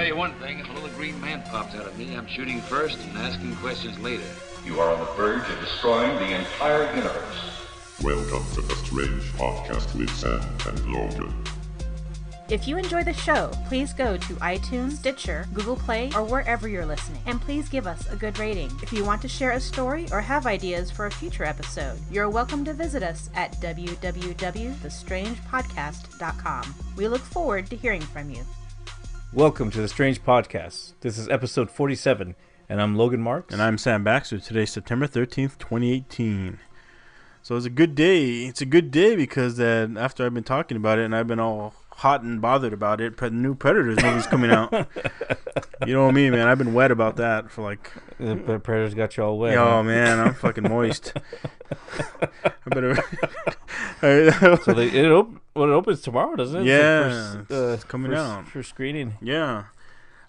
you one thing, if a little green man pops out of me, I'm shooting first and asking questions later. You are on the verge of destroying the entire universe. Welcome to the Strange Podcast with Sam and Logan. If you enjoy the show, please go to iTunes, Stitcher, Google Play, or wherever you're listening, and please give us a good rating. If you want to share a story or have ideas for a future episode, you're welcome to visit us at www.thestrangepodcast.com. We look forward to hearing from you. Welcome to The Strange Podcast. This is episode 47, and I'm Logan Marks. And I'm Sam Baxter. Today's September 13th, 2018. So it's a good day. It's a good day because after I've been talking about it and I've been all hot and bothered about it, the new Predators movie's coming out. You know what I mean, man? I've been wet about that for like... The Predators got you all wet. Oh, huh? man, I'm fucking moist. I better... So it opens tomorrow, doesn't it? Yeah, it's coming out. For screening. Yeah.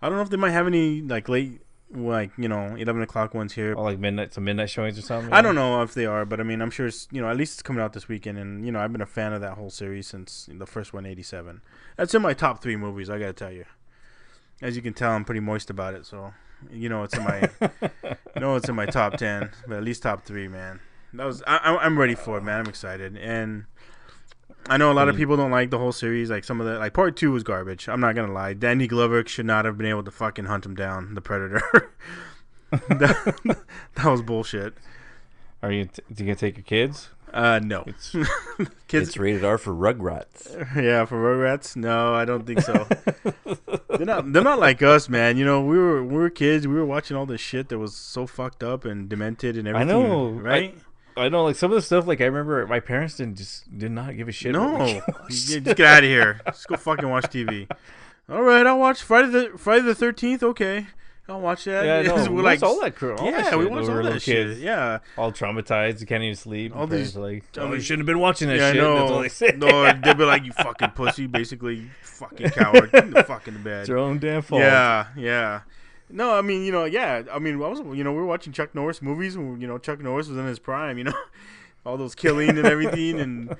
I don't know if they might have any like late... 11 o'clock ones here. Or like some midnight showings or something? I don't know if they are, but I mean, I'm sure it's, at least it's coming out this weekend. And, I've been a fan of that whole series since the first one, 87. That's in my top 3 movies, I gotta tell you. As you can tell, I'm pretty moist about it, so, it's in my, it's in my top 10, but at least top 3, man. I'm ready for it, man. I'm excited. And I know a lot of people don't like the whole series. Like some of the, part 2 was garbage. I'm not gonna lie. Danny Glover should not have been able to fucking hunt him down, the Predator. that was bullshit. Are you gonna take your kids? No. It's rated R for Rugrats. Yeah, for Rugrats? No, I don't think so. They're not like us, man. We were kids. We were watching all this shit that was so fucked up and demented and everything. I know, right? I know, like some of the stuff. Like I remember, my parents did not give a shit. No, just get out of here. Just go fucking watch TV. All right, I'll watch Friday the 13th. Okay, I'll watch that. Yeah, no, we watched all that crap. We watched all that shit. Yeah, all traumatized. You can't even sleep. All these like, you shouldn't have been watching that shit. No, that's all they say. No, they'd be like, you fucking pussy, basically, you fucking coward. Get the fuck in the bed. It's your own damn fault. Yeah. No, I mean, yeah. I mean, we were watching Chuck Norris movies when, Chuck Norris was in his prime, all those killing and everything, and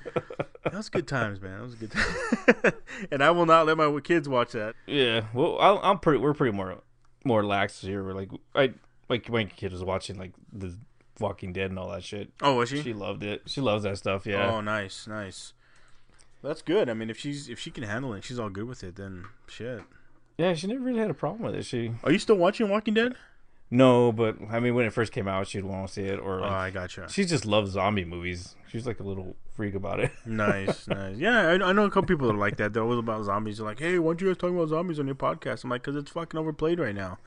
that was good times, man. That was good times. And I will not let my kids watch that. Yeah, well, we're pretty more lax here. We're like, my kid was watching like the Walking Dead and all that shit. Oh, was she? She loved it. She loves that stuff. Yeah. Oh, nice. That's good. I mean, if she can handle it, she's all good with it, then shit. Yeah, she never really had a problem with it. Are you still watching Walking Dead? No, but I mean, when it first came out, she'd want to see it. Or I gotcha. She just loves zombie movies. She's like a little freak about it. Nice. Yeah, I know a couple people that are like that. They're always about zombies. They're like, hey, why don't you guys talk about zombies on your podcast? I'm like, because it's fucking overplayed right now.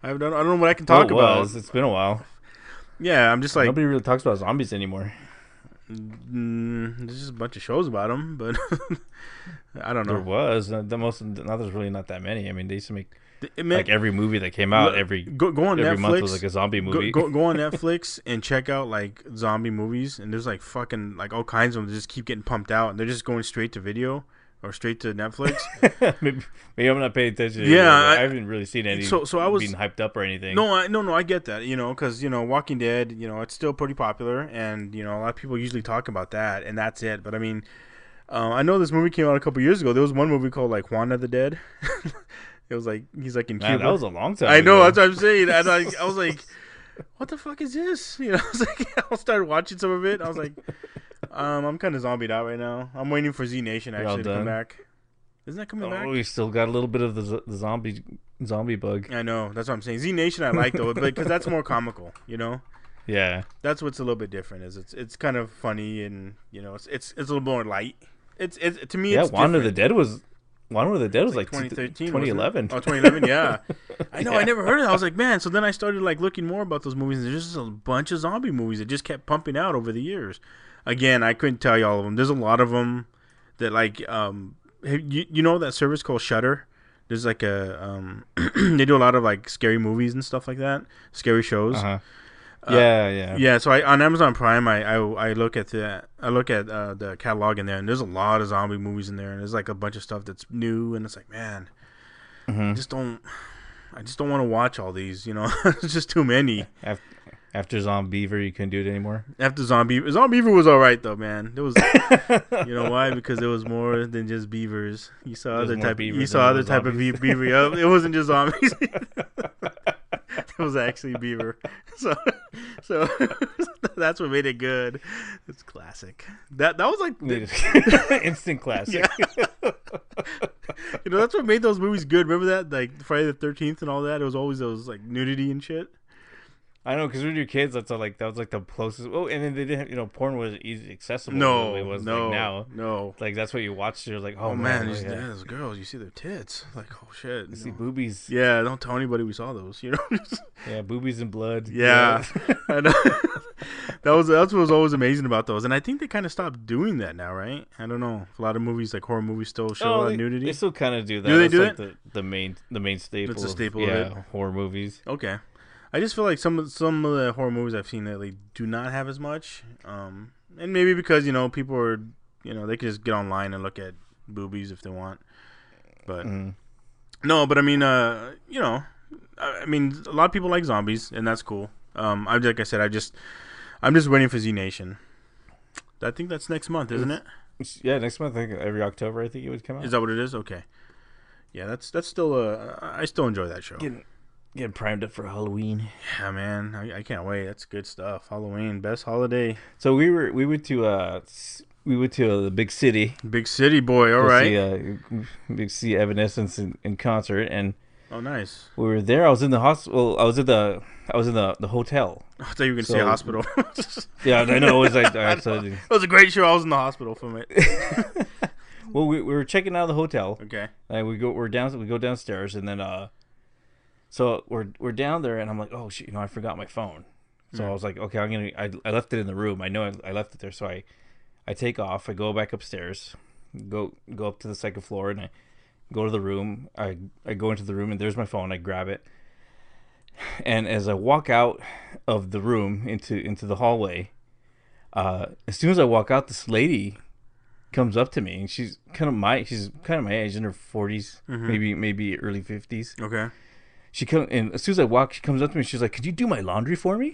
I don't know what I can talk about. It's been a while. Yeah, I'm just like... Nobody really talks about zombies anymore. There's just a bunch of shows about them, but I don't know. There was. Now there's really not that many. I mean, they used to make... like every movie that came out every go on every Netflix, month was like a zombie movie. Go on Netflix and check out like zombie movies, and there's like fucking like all kinds of them that just keep getting pumped out, and they're just going straight to video or straight to Netflix. maybe I'm not paying attention. Yeah, I haven't really seen any. So I was being hyped up or anything. No, I get that. Because Walking Dead, it's still pretty popular, and a lot of people usually talk about that, and that's it. But I mean, I know this movie came out a couple years ago. There was one movie called like Juan of the Dead. It was like he's like in Cuba. That was a long time. I know, ago. that's what I'm saying. And I was like, what the fuck is this? I was like, I started watching some of it. I was like, I'm kind of zombied out right now. I'm waiting for Z Nation actually to come back. Isn't that coming back? Oh, we still got a little bit of the zombie bug. I know, that's what I'm saying. Z Nation I like though, because that's more comical. Yeah, that's what's a little bit different. It's kind of funny and it's a little more light. It's to me. Yeah, it's Juan different. of the Dead was. One of the Dead was like 2013, 2011. Oh, 2011, yeah. I know, Yeah. I never heard of it. I was like, man. So then I started like looking more about those movies, and there's just a bunch of zombie movies that just kept pumping out over the years. Again, I couldn't tell you all of them. There's a lot of them that like, you know that service called Shudder? There's like a, they do a lot of like scary movies and stuff like that, scary shows. Uh-huh. Yeah. So on Amazon Prime, I look at the catalog in there, and there's a lot of zombie movies in there, and there's like a bunch of stuff that's new, and it's like, man, I just don't want to watch all these. It's just too many. After Zombiever, you couldn't do it anymore. After Zombiever was all right though, man. It was, you know why? Because it was more than just beavers. You saw other type. You saw other type of beaver. Yep. It wasn't just zombies. It was actually beaver. So that's what made it good. It's classic. That was like instant classic. Yeah. You know, that's what made those movies good. Remember that, like Friday the 13th and all that. It was always those like nudity and shit. I know, because when you're kids, that was like the closest. Oh, and then they didn't, porn was easy accessible. No, it was no, like now. No, like that's what you watched. You're like, oh man, yeah. Those girls, you see their tits. Like, oh shit, you see boobies. Yeah, don't tell anybody we saw those. You know. Yeah, boobies and blood. Yeah, I know. That's what was always amazing about those, and I think they kind of stopped doing that now, right? I don't know. A lot of movies, like horror movies, still show a lot of nudity. They still kind of do that. Do they do like it? The main staple. It's a staple. Yeah, of it. horror movies. Okay. I just feel like some of the horror movies I've seen lately do not have as much, and maybe because people are they can just get online and look at boobies if they want, but no, but I mean I mean a lot of people like zombies and that's cool. Like I said, I'm just waiting for Z Nation. I think that's next month, isn't it? Yeah, next month. I think every October I think it would come out. Is that what it is? Okay. Yeah, that's still I still enjoy that show. Getting primed up for Halloween. Yeah, man, I can't wait. That's good stuff. Halloween, best holiday. So we went to the big city. Big city, boy. All right. See Evanescence in concert, and oh, nice. We were there. I was in the hospital. I was in the hotel. I thought you were gonna say hospital. Yeah, I know. It was like it was a great show. I was in the hospital from it. Well, we were checking out of the hotel. Okay. And we go downstairs, and then so we're down there, and I'm like, oh shit, I forgot my phone. So I was like, okay, I left it in the room. I know I left it there, so I take off. I go back upstairs, go up to the second floor, and I go to the room. I go into the room, and there's my phone. I grab it, and as I walk out of the room into the hallway, as soon as I walk out, this lady comes up to me, and she's kind of my age, in her 40s, maybe early 50s. Okay. She comes, and as soon as I walk, she comes up to me. She's like, "Could you do my laundry for me?"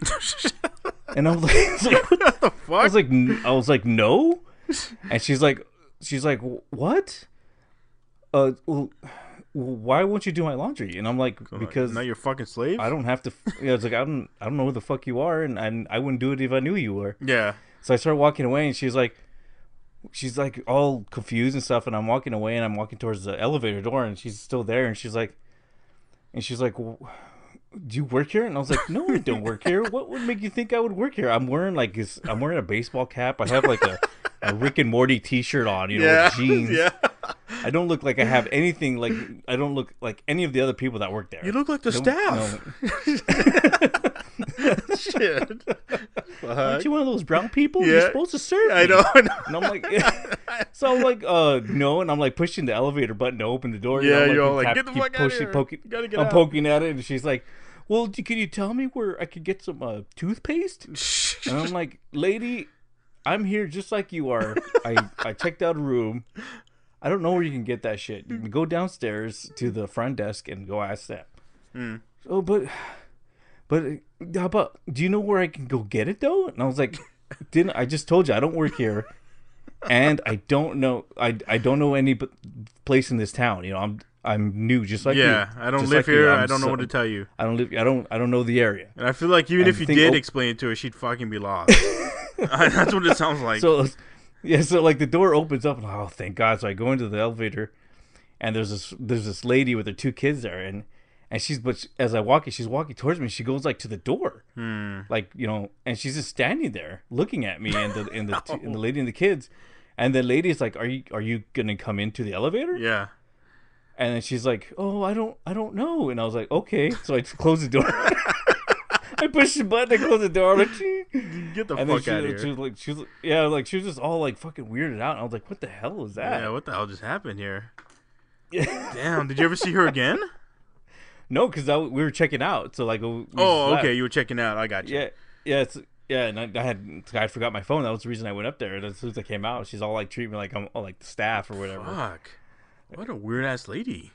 And I was like, "What the fuck?" I was like, "No." And she's like, "What? Well, why won't you do my laundry?" And I'm like, "Because not your fucking slave. I don't have to." It's like I don't know who the fuck you are, and I wouldn't do it if I knew you were. Yeah. So I started walking away, and she's like all confused and stuff, and I'm walking away, and I'm walking towards the elevator door, and she's still there, and she's like, well, do you work here? And I was like, no, I don't work here. What would make you think I would work here? I'm wearing a baseball cap. I have like a Rick and Morty t-shirt on, with jeans. Yeah. I don't look like I have anything like I don't look like any of the other people that work there. You look like the staff. No. Shit. Aren't you one of those brown people? Yeah. You're supposed to serve me. I know. And I'm like, so I'm like, no, and I'm like pushing the elevator button to open the door. Yeah, you're all like, get the fuck out of here. I'm poking at it, and she's like, well, can you tell me where I could get some toothpaste? And I'm like, lady, I'm here just like you are. I checked out a room. I don't know where you can get that shit. You can go downstairs to the front desk and go ask them. Oh, but how about, do you know where I can go get it though? And I was like, I just told you I don't work here, and I don't know any place in this town. I'm new, just like you. Yeah, I don't live here. I don't know what to tell you. I don't know the area. And I feel like even if you did explain it to her, she'd fucking be lost. That's what it sounds like. So like the door opens up, and oh, thank God! So I go into the elevator, and there's this lady with her two kids there, and as I walk, she's walking towards me. She goes like to the door, like and she's just standing there looking at me and the lady and the kids, and the lady is like, "Are you gonna come into the elevator?" Yeah. And then she's like, "Oh, I don't know." And I was like, "Okay." So I close the door. I pushed the button, I closed the door. I'm like, get the fuck out of here. She was just all like fucking weirded out. And I was like, what the hell is that? Yeah, what the hell just happened here? Damn, did you ever see her again? No, because we were checking out. So like, okay, you were checking out. I got you. Yeah, and I forgot my phone. That was the reason I went up there. And as soon as I came out, she's all like treating me like I'm all like the staff or whatever. Fuck, what a weird ass lady.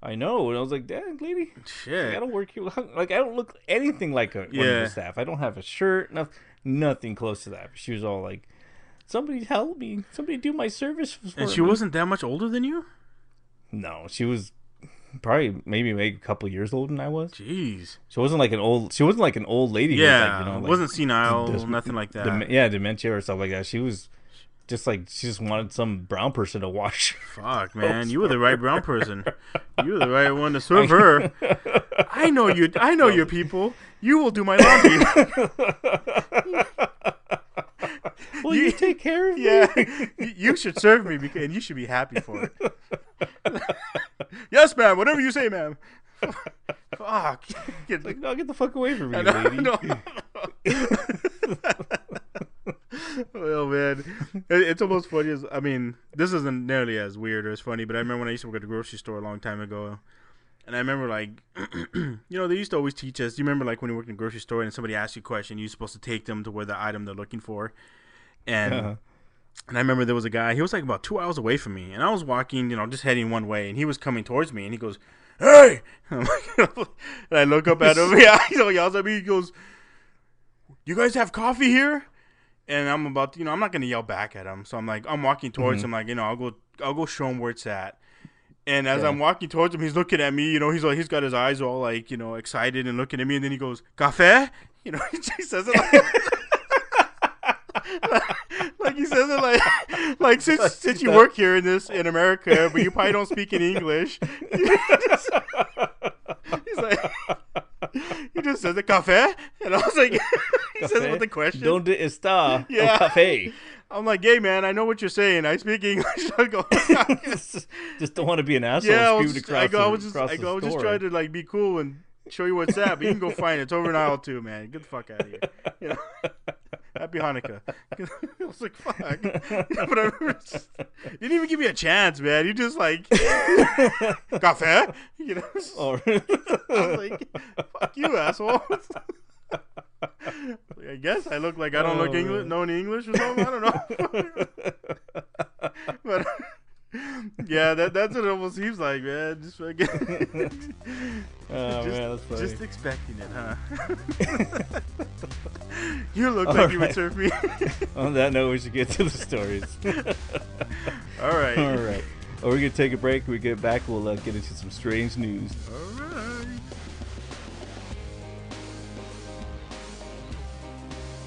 I know. And I was like, "Dang, lady, Shit. I don't work here. Like, I don't look anything like one of the staff. I don't have a shirt, nothing close to that." But she was all like, "Somebody help me. Somebody do my service for And she me." wasn't that much older than you? No, she was probably maybe a couple years older than I was. Jeez. She wasn't like an old lady. Yeah, who was like, wasn't senile, nothing like that. Dementia or stuff like that. She was just like, she just wanted some brown person to wash. Fuck, man, you were the right brown person. You were the right one to serve her. I know you. I know your people. You will do my laundry. Will you take care of me? Yeah, you should serve me, and you should be happy for it. Yes, ma'am. Whatever you say, ma'am. Fuck. Like, no, get the fuck away from me, lady. No. Well, man, it's almost funny. I mean, this isn't nearly as weird or as funny, but I remember when I used to work at the grocery store a long time ago, and I remember, like, they used to always teach us. Do you remember, like, when you worked in the grocery store and somebody asked you a question, you're supposed to take them to where the item they're looking for, and and I remember there was a guy. He was like about 2 hours away from me, and I was walking, just heading one way, and he was coming towards me, and he goes, "Hey!" And I look up at him. Yeah, he yells at me. He goes, "You guys have coffee here?" And I'm about to, I'm not gonna yell back at him. So I'm walking towards him, like, I'll go show him where it's at. And as I'm walking towards him, he's looking at me. He's got his eyes all like, excited and looking at me. And then he goes, "Café?" He says it like he says it like since you work here in America, but you probably don't speak in English. He's like, he just says it, "Café," and I was like, he says it with a question. "Donde está el café?" I'm like, "Hey, man, I know what you're saying. I speak English." I go, just don't want to be an asshole. Yeah, I was just trying to like be cool and show you what's at, but you can go find it. It's over in aisle 2, man. Get the fuck out of here. Happy Hanukkah. I was like, fuck. But I remember you didn't even give me a chance, man. You just like, "Café?" Oh. I was like, fuck you, asshole. I guess I look like I don't know any English or something. I don't know. But yeah, that's what it almost seems like, man. Just fucking. Man, that's funny. Just expecting it, huh? You look like you would serve me. On that note, we should get to the stories. All right. Well, we're gonna take a break. When we get back, we'll get into some strange news. All right.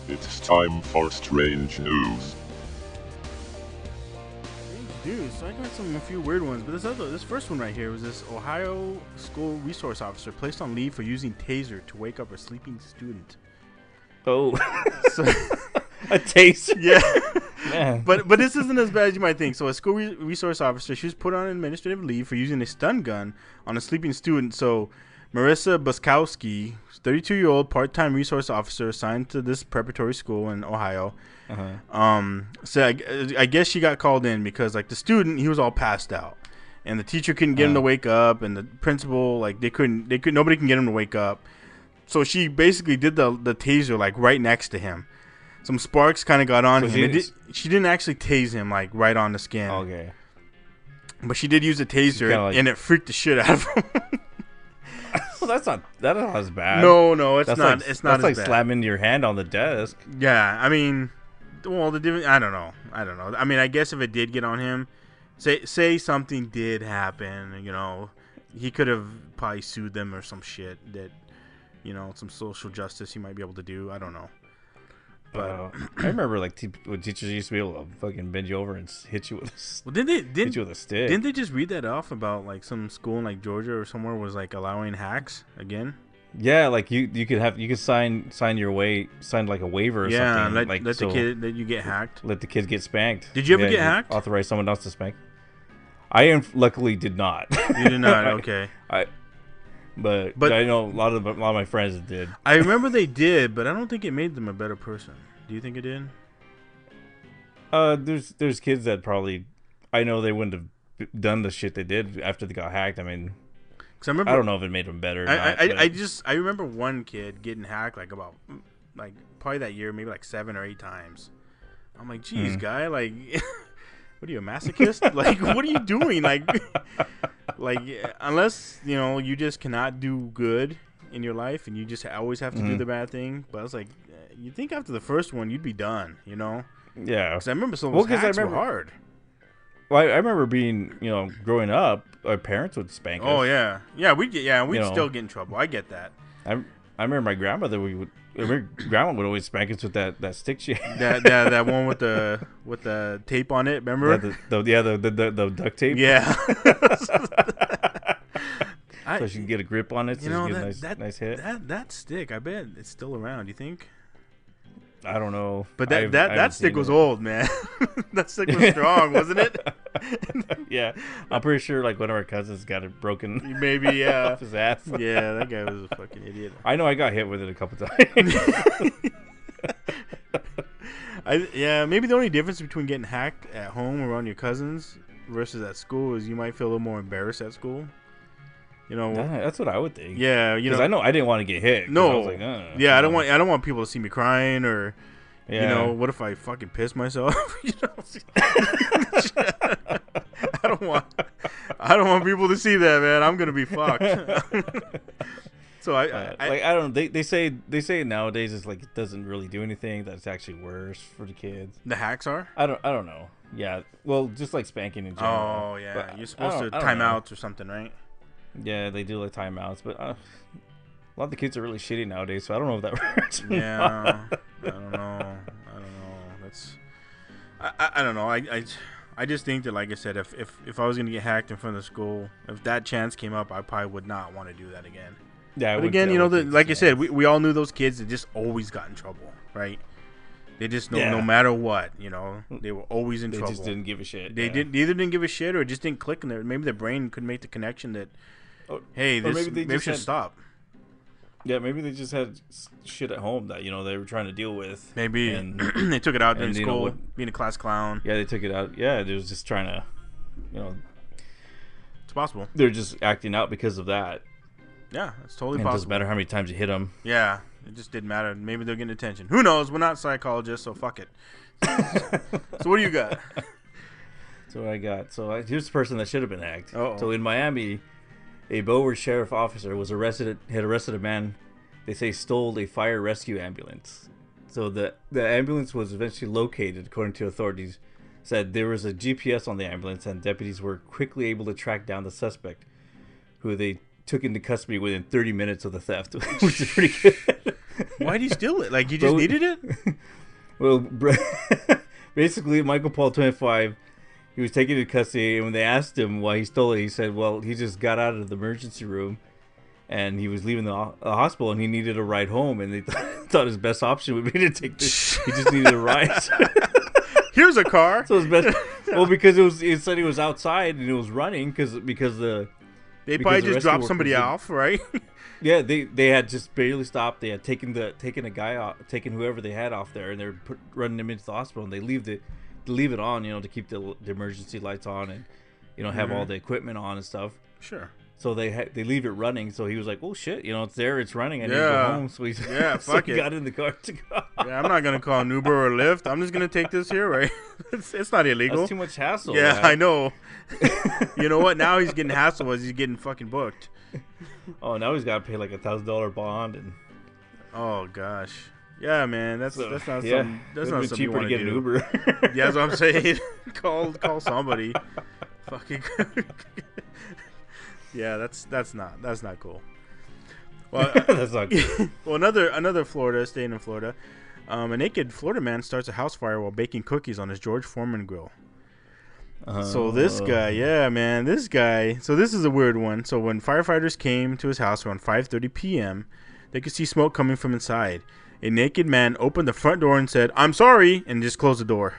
It's time for strange news. Dude, so I got a few weird ones, but this first one right here was this Ohio school resource officer placed on leave for using taser to wake up a sleeping student. Oh, so, a taser? Yeah, man. But this isn't as bad as you might think. So a school resource officer, she was put on administrative leave for using a stun gun on a sleeping student. So Marissa Buskowski, 32-year-old part-time resource officer assigned to this preparatory school in Ohio. So I guess she got called in because like the student, he was all passed out, and the teacher couldn't get him to wake up, and the principal, like nobody can get him to wake up. So she basically did the taser like right next to him. Some sparks kind of got on him. She didn't actually tase him like right on the skin. Okay. But she did use a taser, and it freaked the shit out of him. Well, that's not as bad. No, it's not. Like, it's not that's as like bad. slamming your hand on the desk. Yeah, I mean, well, I don't know. I mean, I guess if it did get on him, say something did happen, he could have probably sued them or some shit that, some social justice he might be able to do. I don't know. But I remember like when teachers used to be able to fucking bend you over and hit you with hit you with a stick. Didn't they just read that off about like some school in like Georgia or somewhere was like allowing hacks again? Yeah, like you could sign like a waiver or something. Let the kid that you get hacked. Let the kids get spanked. Did you ever get hacked? Authorize someone else to spank. I luckily did not. You did not. Okay. But I know a lot of my friends did. I remember they did, but I don't think it made them a better person. Do you think it did? There's kids that probably, I know they wouldn't have done the shit they did after they got hacked. I mean, I don't know if it made them better. I remember one kid getting hacked probably that year, maybe like 7 or 8 times. I'm like, geez, guy, like What are you, a masochist? Like, what are you doing? Like, unless, you just cannot do good in your life and you just always have to do the bad thing. But I was like, you think after the first one you'd be done, Yeah. Because I remember some of those hacks were hard. Well, I remember being, growing up, our parents would spank us. Oh, yeah. Yeah, we'd still get in trouble. I get that. I remember my grandmother, grandma would always spank us with that stick she had. That one with the tape on it, remember? The duct tape. Yeah. So she can get a grip on it, so she can get a nice hit. That stick, I bet it's still around. You think? I don't know. But that stick was old, man. That stick was strong, wasn't it? Yeah. I'm pretty sure like one of our cousins got it broken. Maybe, yeah. Off his ass. Yeah, that guy was a fucking idiot. I know I got hit with it a couple times. Maybe the only difference between getting hacked at home around your cousins versus at school is you might feel a little more embarrassed at school. That's what I would think. Yeah, because I know I didn't want to get hit. No, I was like, I don't want people to see me crying or, what if I fucking piss myself? I don't want people to see that, man. I'm gonna be fucked. So I don't. They say nowadays it's like it doesn't really do anything. That it's actually worse for the kids. The hacks are. I don't know. Yeah. Well, just like spanking in general. Oh yeah. But you're supposed to timeouts or something, right? Yeah, they do like timeouts, but a lot of the kids are really shitty nowadays, so I don't know if that works. Yeah, I don't know. That's I don't know. I just think that, like I said, if I was gonna get hacked in front of the school, if that chance came up, I probably would not want to do that again. Yeah, but again, like I said, we all knew those kids that just always got in trouble, right? They just know no matter what, they were always in trouble. They just didn't give a shit. They either didn't give a shit or it just didn't click in there. Maybe their brain couldn't make the connection that, hey, this maybe should stop. Yeah, maybe they just had shit at home that they were trying to deal with. Maybe and they took it out in school, being a class clown. Yeah, they took it out. Yeah, they was just trying to, it's possible. They're just acting out because of that. Yeah, it's totally possible. It doesn't matter how many times you hit them. Yeah, it just didn't matter. Maybe they're getting attention. Who knows? We're not psychologists, so fuck it. So what do you got? So here's the person that should have been hacked. Uh-oh. So in Miami, a Bower sheriff officer had arrested a man they say stole a fire rescue ambulance. So the ambulance was eventually located, according to authorities. Said there was a GPS on the ambulance and deputies were quickly able to track down the suspect, who they took into custody within 30 minutes of the theft, which is pretty good. Why'd he steal it? Like, he just needed it? Well, basically, Michael Paul, 25, he was taken into custody, and when they asked him why he stole it, he said, well, he just got out of the emergency room, and he was leaving the hospital, and he needed a ride home, and they thought his best option would be to take this. He just needed a ride. Here's a car. So his best, well, because it said he was outside, and it was running, because They probably just dropped somebody off, right? Yeah, they had just barely stopped. They had taken whoever they had off there, and they were running him into the hospital. And they leave it on, to keep the emergency lights on and have all the equipment on and stuff. Sure. So they leave it running. So he was like, "Oh shit, it's there, it's running. I need to go home." So he fuck it. Got in the car to go. Yeah, I'm not gonna call an Uber or Lyft. I'm just gonna take this here, right? It's not illegal. That's too much hassle. Yeah, man. I know. You know what? Now he's getting hassled as he's getting fucking booked. Oh, now he's got to pay like $1,000 bond and. Oh gosh. Yeah, man. That's not something. That's not something cheaper you to get do. an Uber. Yeah, that's what I'm saying. Call somebody. Fucking. Yeah, that's not cool. Well, that's not cool. Well, another Florida, staying in Florida, a naked Florida man starts a house fire while baking cookies on his George Forman grill. So this guy, so this is a weird one. So when firefighters came to his house around 5:30 p.m., they could see smoke coming from inside. A naked man opened the front door and said, "I'm sorry," and just closed the door.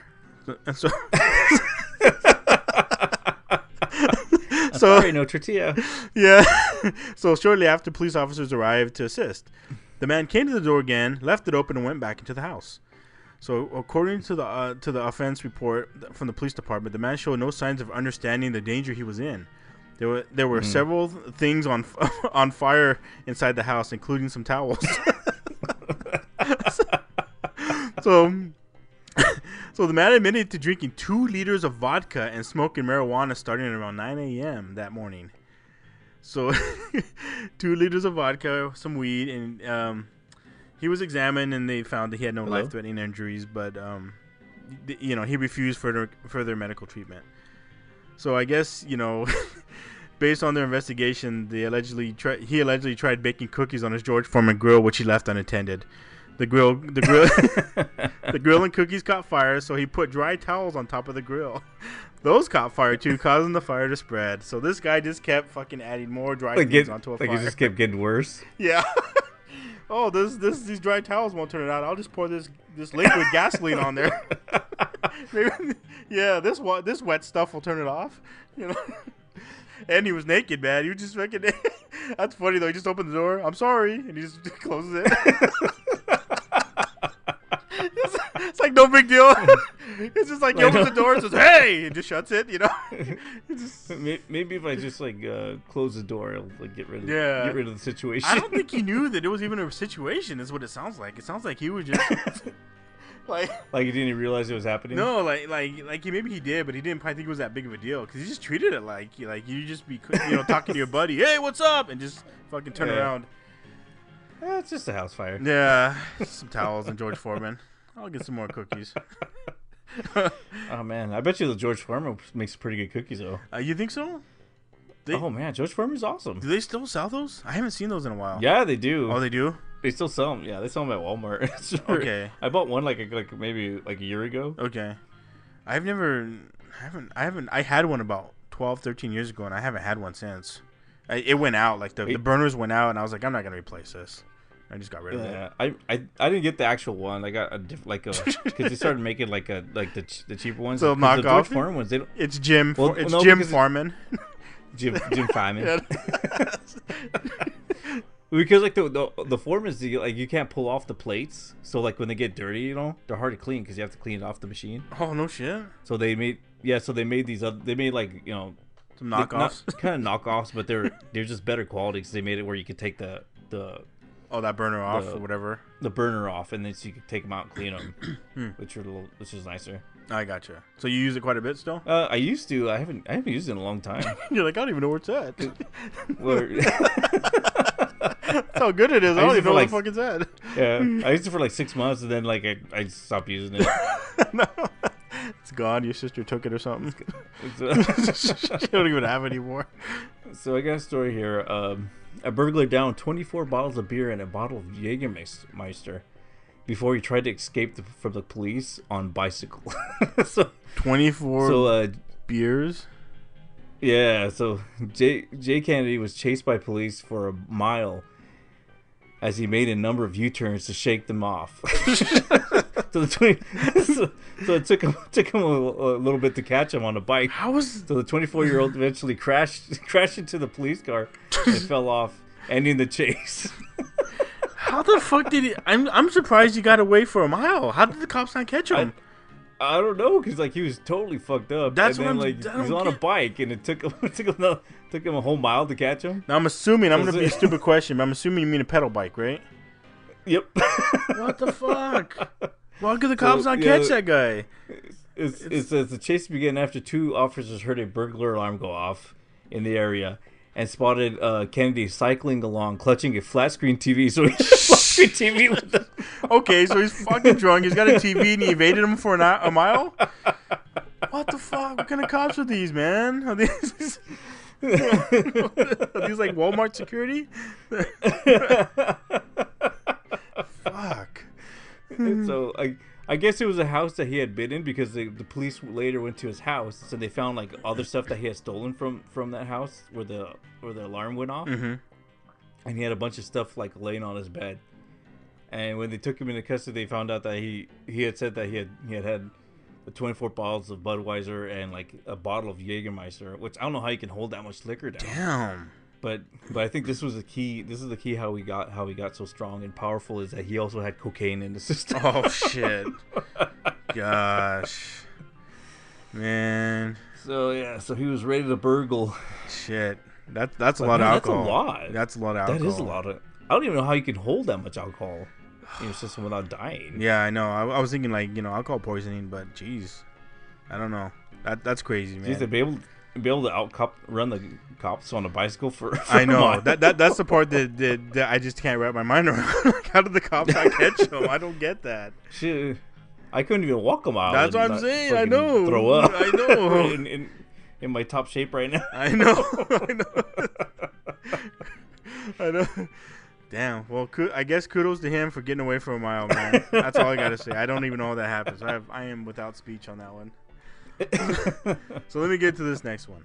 And so sorry, no tortilla. Yeah. So shortly after, police officers arrived to assist. The man came to the door again, left it open, and went back into the house. So according to the offense report from the police department, the man showed no signs of understanding the danger he was in. There were several things on fire inside the house, including some towels. So So the man admitted to drinking 2 liters of vodka and smoking marijuana starting at around 9 a.m. that morning. So 2 liters of vodka, some weed, and he was examined and they found that he had no life-threatening injuries, but he refused further medical treatment. So I guess, based on their investigation, he allegedly tried baking cookies on his George Forman grill, which he left unattended. The grill and cookies caught fire, so he put dry towels on top of the grill. Those caught fire too, causing the fire to spread. So this guy just kept fucking adding more dry things onto a fire. Like it just kept getting worse. Yeah. Oh, these dry towels won't turn it out. I'll just pour this liquid gasoline on there. Maybe, yeah, this wet stuff will turn it off. And he was naked, man. He was just fucking. That's funny though. He just opened the door. I'm sorry, and he just closes it. It's like no big deal. It's just like he opens the door and says, "Hey," and just shuts it. Maybe if I just close the door, I'll get rid of the situation. I don't think he knew that it was even a situation. Is what it sounds like. It sounds like he was just like he didn't even realize it was happening. No, maybe he did, but he didn't probably think it was that big of a deal because he just treated it like you just be talking to your buddy, "Hey, what's up?" and just fucking turn around. It's just a house fire. Yeah, some towels and George Foreman. I'll get some more cookies. Oh man, I bet you the George Foreman makes pretty good cookies though. You think so? Oh man, George Foreman's awesome. Do they still sell those? I haven't seen those in a while. Yeah, they do. Oh, they do? They still sell them. Yeah, they sell them at Walmart. Sure. Okay. I bought one maybe a year ago. Okay. I had one about 12, 13 years ago, and I haven't had one since. It went out. The burners went out, and I was like, I'm not gonna replace this. I just got rid of it. Yeah, I didn't get the actual one. I got a because they started making the cheaper ones. So knockoff. The George Foreman ones. It's Jim. Jim Farman. Jim Farman. Because the Foremans, you can't pull off the plates. So when they get dirty, they're hard to clean because you have to clean it off the machine. Oh no shit. So they made these some knockoffs. Kind of knockoffs, but they're just better quality because they made it where you could take the that burner off or whatever. The burner off, and then so you can take them out and clean them, which is nicer. I gotcha. So you use it quite a bit still? I used to. I haven't used it in a long time. You're like, I don't even know where it's at. That's how good it is. I don't even know where the fuck it's at. Yeah, I used it for 6 months, and then I stopped using it. No, it's gone. Your sister took it or something. She don't even have it anymore. So I got a story here. A burglar downed 24 bottles of beer and a bottle of Jägermeister before he tried to escape from the police on bicycle. So 24 beers? Yeah, so Jay Kennedy was chased by police for a mile as he made a number of U-turns to shake them off. So it took him a little bit to catch him on a bike. So the 24-year-old eventually crashed into the police car and fell off, ending the chase. How the fuck did he? I'm surprised he got away for a mile. How did the cops not catch him? I don't know, because he was totally fucked up. That's and what then, he's on a bike, and it took him a whole mile to catch him. Now I'm assuming I'm gonna be a stupid question, but I'm assuming you mean a pedal bike, right? Yep. What the fuck? Why could the cops not catch that guy? It says the chase began after 2 officers heard a burglar alarm go off in the area and spotted Kennedy cycling along, clutching a flat screen TV. So he had a flat screen TV with him. Okay, so he's fucking drunk. He's got a TV and he evaded him for a mile? What the fuck? What kind of cops are these, man? Are these Walmart security? Fuck. So I guess it was a house that he had been in because the police later went to his house, so they found other stuff that he had stolen from that house where the alarm went off, and he had a bunch of stuff laying on his bed. And when they took him into custody, they found out that he had said that he had the 24 bottles of Budweiser and a bottle of Jägermeister, which I don't know how you can hold that much liquor down. Damn. But I think this was the key. This is the key how he got so strong and powerful is that he also had cocaine in the system. Oh shit! Gosh, man. So he was ready to burgle. Shit, that's a lot of alcohol. That's a lot. That's a lot of alcohol. That is a lot of. I don't even know how you can hold that much alcohol. in your system without dying. Yeah, I know. I was thinking like alcohol poisoning, but jeez, I don't know. That's crazy, man. Jeez, they'd be able to run the cops on a bicycle for I know a mile. that's the part that I just can't wrap my mind around. Like, how did the cops not catch them? I don't get that. Shit, I couldn't even walk a mile. That's what I'm saying. I know. Throw up. I know. in my top shape right now. I know. I know. Damn. Well, I guess kudos to him for getting away for a mile, man. That's all I gotta say. I don't even know how that happens. I am without speech on that one. So let me get to this next one.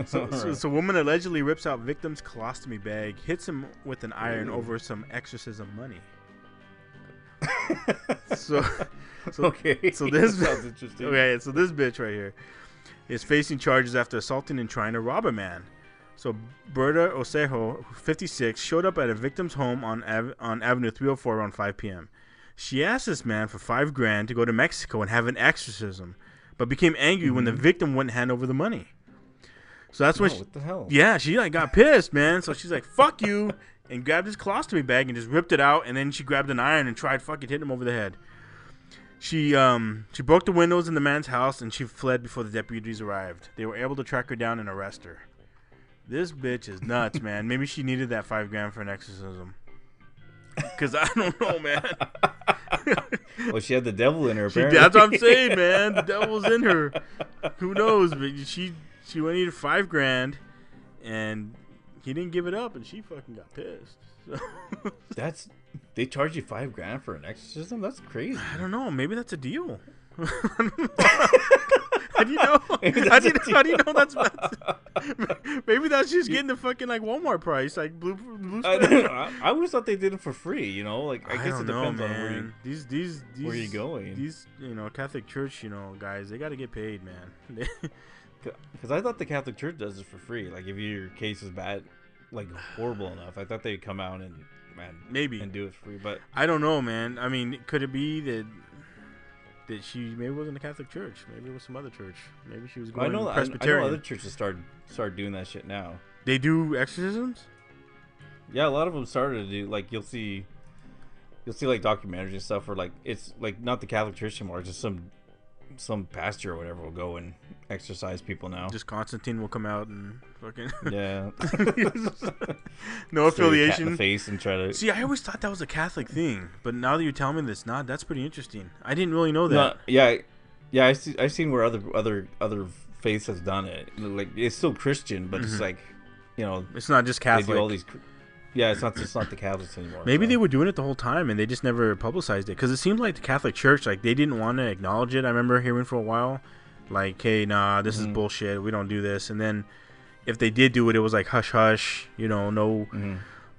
So woman allegedly rips out victim's colostomy bag, hits him with an iron over some exorcism money. Okay. So this sounds interesting. Okay, so this bitch right here is facing charges after assaulting and trying to rob a man. So Berta Osejo, 56, showed up at a victim's home on Avenue 304 around 5 p.m. She asked this man for $5,000 to go to Mexico and have an exorcism, but became angry when the victim wouldn't hand over the money. So that's when what the hell? Yeah, she like got pissed, man. So she's like, "Fuck you," and grabbed his colostomy bag and just ripped it out. And then she grabbed an iron and tried fucking hitting him over the head. She broke the windows in the man's house and she fled before the deputies arrived. They were able to track her down and arrest her. This bitch is nuts, man. Maybe she needed that $5,000 for an exorcism. Cause I don't know, man. Well, she had the devil in her. Apparently. That's what I'm saying, man. The devil's in her. Who knows? But she needed $5,000, and he didn't give it up, and she fucking got pissed. So. They charge you $5,000 for an exorcism? That's crazy. I don't know. Maybe that's a deal. How do you know? How do you know that's? Maybe that's just getting the fucking like Walmart price, like blue. I always thought they did it for free. Like I guess it depends man. on where you. These where you going? These Catholic Church guys, they got to get paid, man. Because I thought the Catholic Church does it for free. Like if your case is bad, like horrible enough, I thought they'd come out and maybe and do it for free. But I don't know, man. I mean, could it be that she maybe wasn't a Catholic church? Maybe it was some other church. Maybe she was going Presbyterian. I know other churches start doing that shit now. They do exorcisms? Yeah, a lot of them started to do. Like you'll see like documentaries and stuff where like it's like not the Catholic Church anymore. It's just some pastor or whatever will go and exorcise people now. Just Constantine will come out and fucking yeah. No affiliation. In the face and try to. See, I always thought that was a Catholic thing, but now that you're telling me this, that's pretty interesting. I didn't really know that. No, yeah. I've seen where other faiths has done it. Like it's still Christian, but it's like, it's not just Catholic. They do all these. Yeah, it's not the Catholics anymore. Maybe they were doing it the whole time and they just never publicized it, because it seemed like the Catholic Church, like they didn't want to acknowledge it. I remember hearing for a while, like, hey, nah, this is bullshit. We don't do this. And then if they did do it, it was like hush hush. No,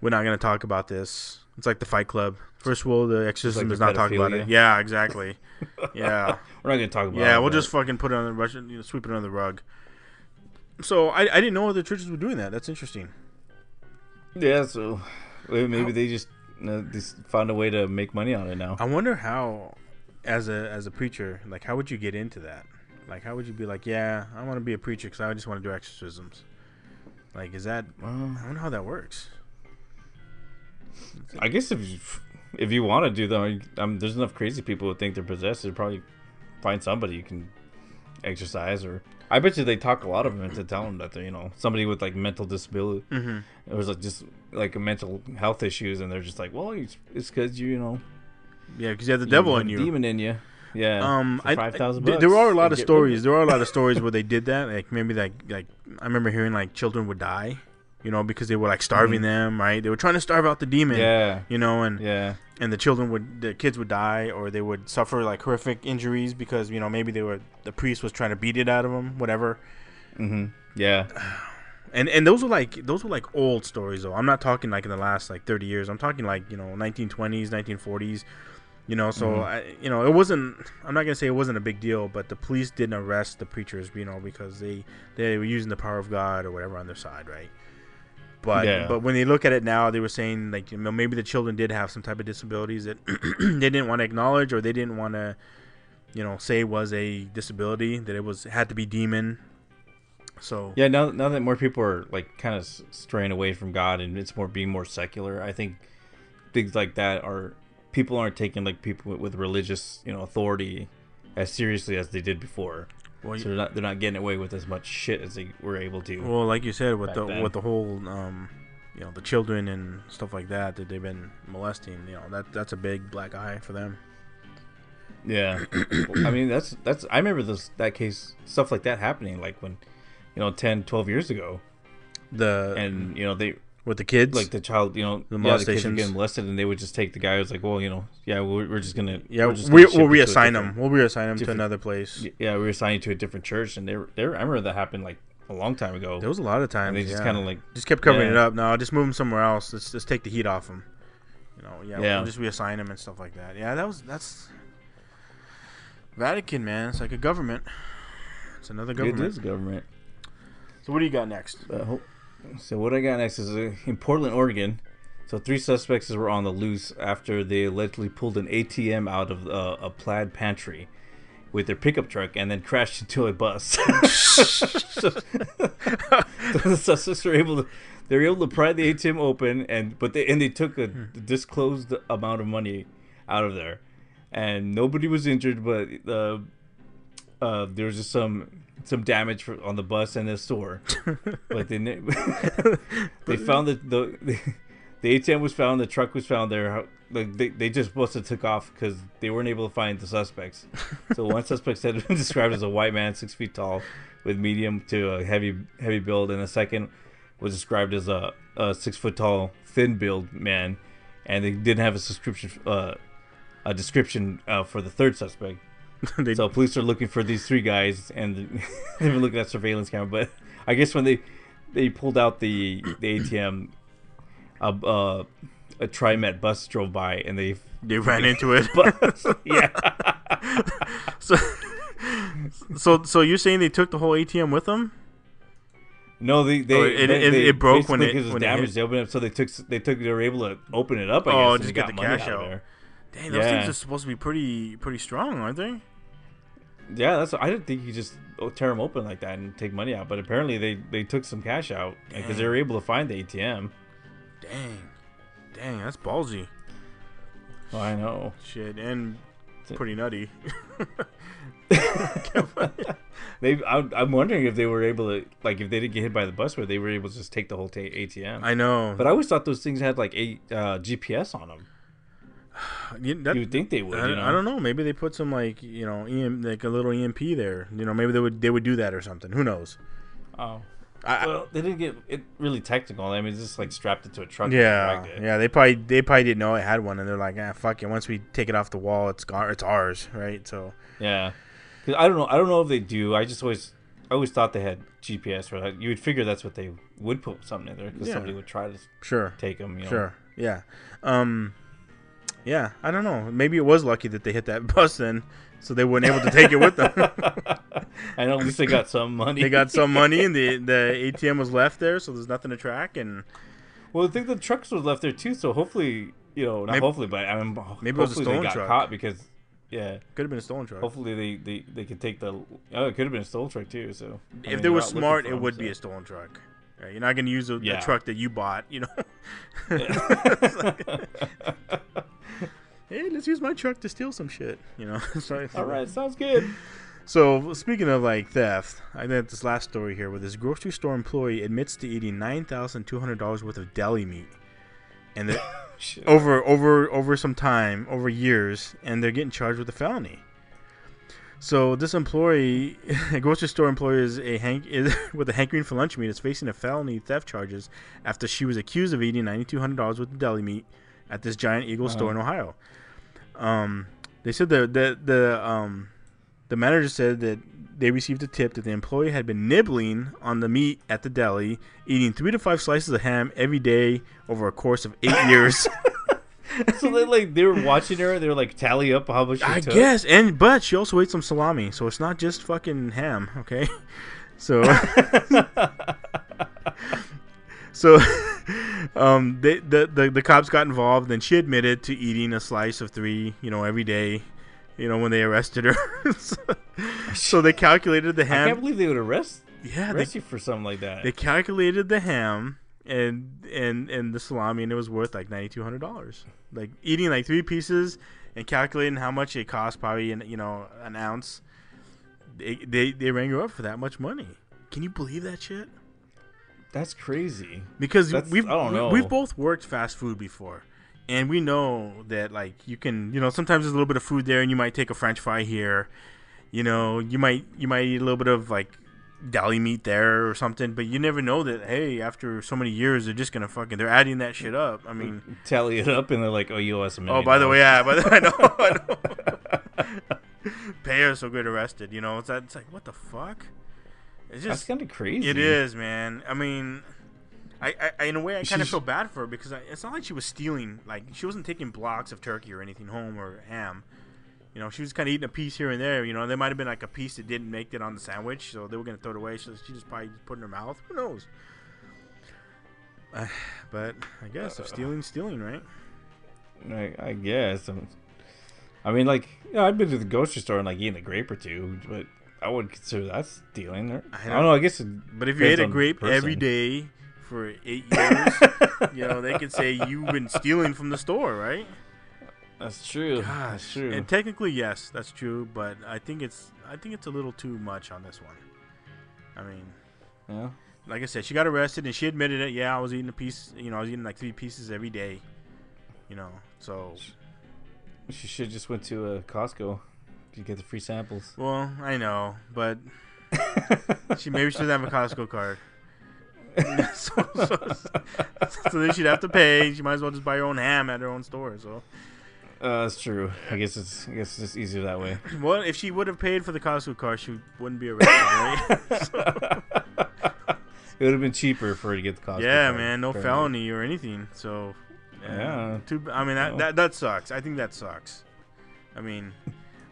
we're not gonna talk about this. It's like the Fight Club. First rule of the exorcism does not talk about it. Yeah, exactly. Yeah, we're not gonna talk about it. Yeah, we'll just fucking put it on the Russian, sweep it under the rug. So I didn't know other churches were doing that. That's interesting. Yeah, so maybe they just found a way to make money on it now. I wonder how, as a preacher, like how would you get into that? Like how would you be like, yeah, I want to be a preacher because I just want to do exorcisms. Like, is that? I wonder how that works. I guess if you want to do them, there's enough crazy people who think they're possessed. They'd probably find somebody you can exorcise, or I bet you they talk a lot of them into telling them that they're somebody with like mental disability. It was like just like a mental health issues, and they're just like, well, it's because yeah, because you have the devil in you, demon in you. Yeah. $5,000. There are a lot of stories. There are a lot of stories where they did that. Like maybe like I remember hearing like children would die, because they were like starving them, right? They were trying to starve out the demon. Yeah. And the kids would die, or they would suffer like horrific injuries because maybe the priest was trying to beat it out of them, whatever. Yeah. And those were like old stories though. I'm not talking like in the last like 30 years. I'm talking like 1920s, 1940s. So it wasn't. I'm not gonna say it wasn't a big deal, but the police didn't arrest the preachers, because they were using the power of God or whatever on their side, right? But when they look at it now, they were saying like maybe the children did have some type of disabilities that they didn't want to acknowledge, or they didn't want to say was a disability, that it had to be demon. So yeah, now that more people are like kind of straying away from God and it's being more secular, I think things like that are people aren't taking like people with religious, authority as seriously as they did before. Well, so they're not getting away with as much shit as they were able to. Well, like you said, with the whole the children and stuff like that they've been molesting, that's a big black eye for them. Yeah. I mean, that's I remember that case, stuff like that happening like when 10, 12 years ago. They with the kids, like the child, the kids were getting molested, and they would just take the guy who's like, well, we're just gonna we'll reassign them. We'll reassign them to another place. Yeah, we reassign you to a different church, and I remember that happened like a long time ago. There was a lot of times. And they just kind of just kept covering it up. No, just move them somewhere else. Let's just take the heat off them. We'll just reassign them and stuff like that. Yeah, that's Vatican, man. It's like a government. It's another government. It is government. So what do you got next? So what I got next is in Portland, Oregon. So 3 suspects were on the loose after they allegedly pulled an ATM out of a plaid pantry with their pickup truck and then crashed into a bus. so the suspects were able to pry the ATM open but they took a disclosed amount of money out of there, and nobody was injured, but there was just some damage on the bus and the store. But they found the ATM was found, the truck was found there. They just must have took off because they weren't able to find the suspects. So one suspect said described as a white man, 6 feet tall, with medium to a heavy build, and a second was described as a 6 foot tall, thin build man, and they didn't have a description for the third suspect. So police are looking for these 3 guys, and they've been looking at surveillance camera. But I guess when they pulled out the ATM, a TriMet bus drove by, and they ran into it. Yeah. So you're saying they took the whole ATM with them? No, it broke when it was damaged. They opened it up, so they were able to open it up. I guess, just get the cash out. There. Dang, those things are supposed to be pretty strong, aren't they? Yeah, I didn't think you just tear them open like that and take money out, but apparently they took some cash out because they were able to find the ATM. Dang, that's ballsy. Oh, I know. Shit, and pretty nutty. I'm wondering if they were able to, like, if they didn't get hit by the bus, where they were able to just take the whole ATM. I know, but I always thought those things had like a GPS on them. You would think they would. I don't know. Maybe they put some like like a little EMP there. Maybe they would do that or something. Who knows? Oh, well, they didn't get it really technical. I mean, it's just like strapped it to a truck. Yeah. They probably didn't know it had one, and they're like, fuck it. Once we take it off the wall, it's ours, right? So yeah. 'Cause I don't know if they do. I always thought they had GPS. Right? You would figure that's what they would put something in there because somebody would try to take them. Sure. Yeah. Yeah, I don't know. Maybe it was lucky that they hit that bus then, so they weren't able to take it with them. I know, at least they got some money. They got some money, and the ATM was left there, so there's nothing to track. And well, I think the trucks was left there too. So hopefully, hopefully, but I mean, maybe it was a stolen they got truck. Caught because could have been a stolen truck. Hopefully, they could take it could have been a stolen truck too. So if they were smart, it would be a stolen truck. Right? You're not going to use a truck that you bought, Hey, let's use my truck to steal some shit, All right, sounds good. So, speaking of like theft, I got this last story here where this grocery store employee admits to eating $9,200 worth of deli meat, and over some time, over years, and they're getting charged with a felony. So this employee, a grocery store employee, is with a hankering for lunch meat, is facing a felony theft charges after she was accused of eating $9,200 worth of deli meat at this Giant Eagle store in Ohio. They said the manager said that they received a tip that the employee had been nibbling on the meat at the deli, eating 3 to 5 slices of ham every day over a course of 8 years. So they were watching her. They were like tally up how much she took. I guess, but she also ate some salami, so it's not just fucking ham, okay? So, the cops got involved, and she admitted to eating a slice of 3, every day, when they arrested her. So they calculated the ham. I can't believe they would arrest you for something like that. They calculated the ham and the salami, and it was worth like $9,200. Like eating like 3 pieces and calculating how much it cost, probably an ounce. They rang her up for that much money. Can you believe that shit? That's crazy. Because I don't know. we've both worked fast food before, and we know that like you can, sometimes there's a little bit of food there, and you might take a French fry here, you might eat a little bit of like deli meat there or something, but you never know that, hey, after so many years they're just gonna they're adding that shit up. I mean, tally it up and they're like, oh, you owe us $1 million. Oh, by the way, I know. Pay her so good arrested, it's like, what the fuck? It's just, that's kind of crazy. It is, man. I mean, I in a way I kind of feel bad for her, because it's not like she was stealing. Like, she wasn't taking blocks of turkey or anything home, or ham. She was kind of eating a piece here and there. There might have been like a piece that didn't make it on the sandwich, so they were gonna throw it away. So she just probably put it in her mouth. Who knows? But I guess if stealing, right? I guess. I mean, like, I've been to the grocery store and like eating a grape or two, but I wouldn't consider that stealing. I don't know. I guess. But if you ate a grape every day for 8 years, they could say you've been stealing from the store, right? That's true. Gosh. That's true. And technically, yes, that's true. But I think it's a little too much on this one. I mean, yeah. Like I said, she got arrested and she admitted it. Yeah, I was eating a piece. I was eating like 3 pieces every day. So she should just went to Costco to get the free samples. Well, I know, but maybe she doesn't have a Costco card. so then she'd have to pay. She might as well just buy her own ham at her own store. So that's true. I guess it's just easier that way. Well, if she would have paid for the Costco card, she wouldn't be arrested, right? It would have been cheaper for her to get the Costco yeah, card. man, no felony or anything. So yeah. I mean, that sucks. I think that sucks. I mean,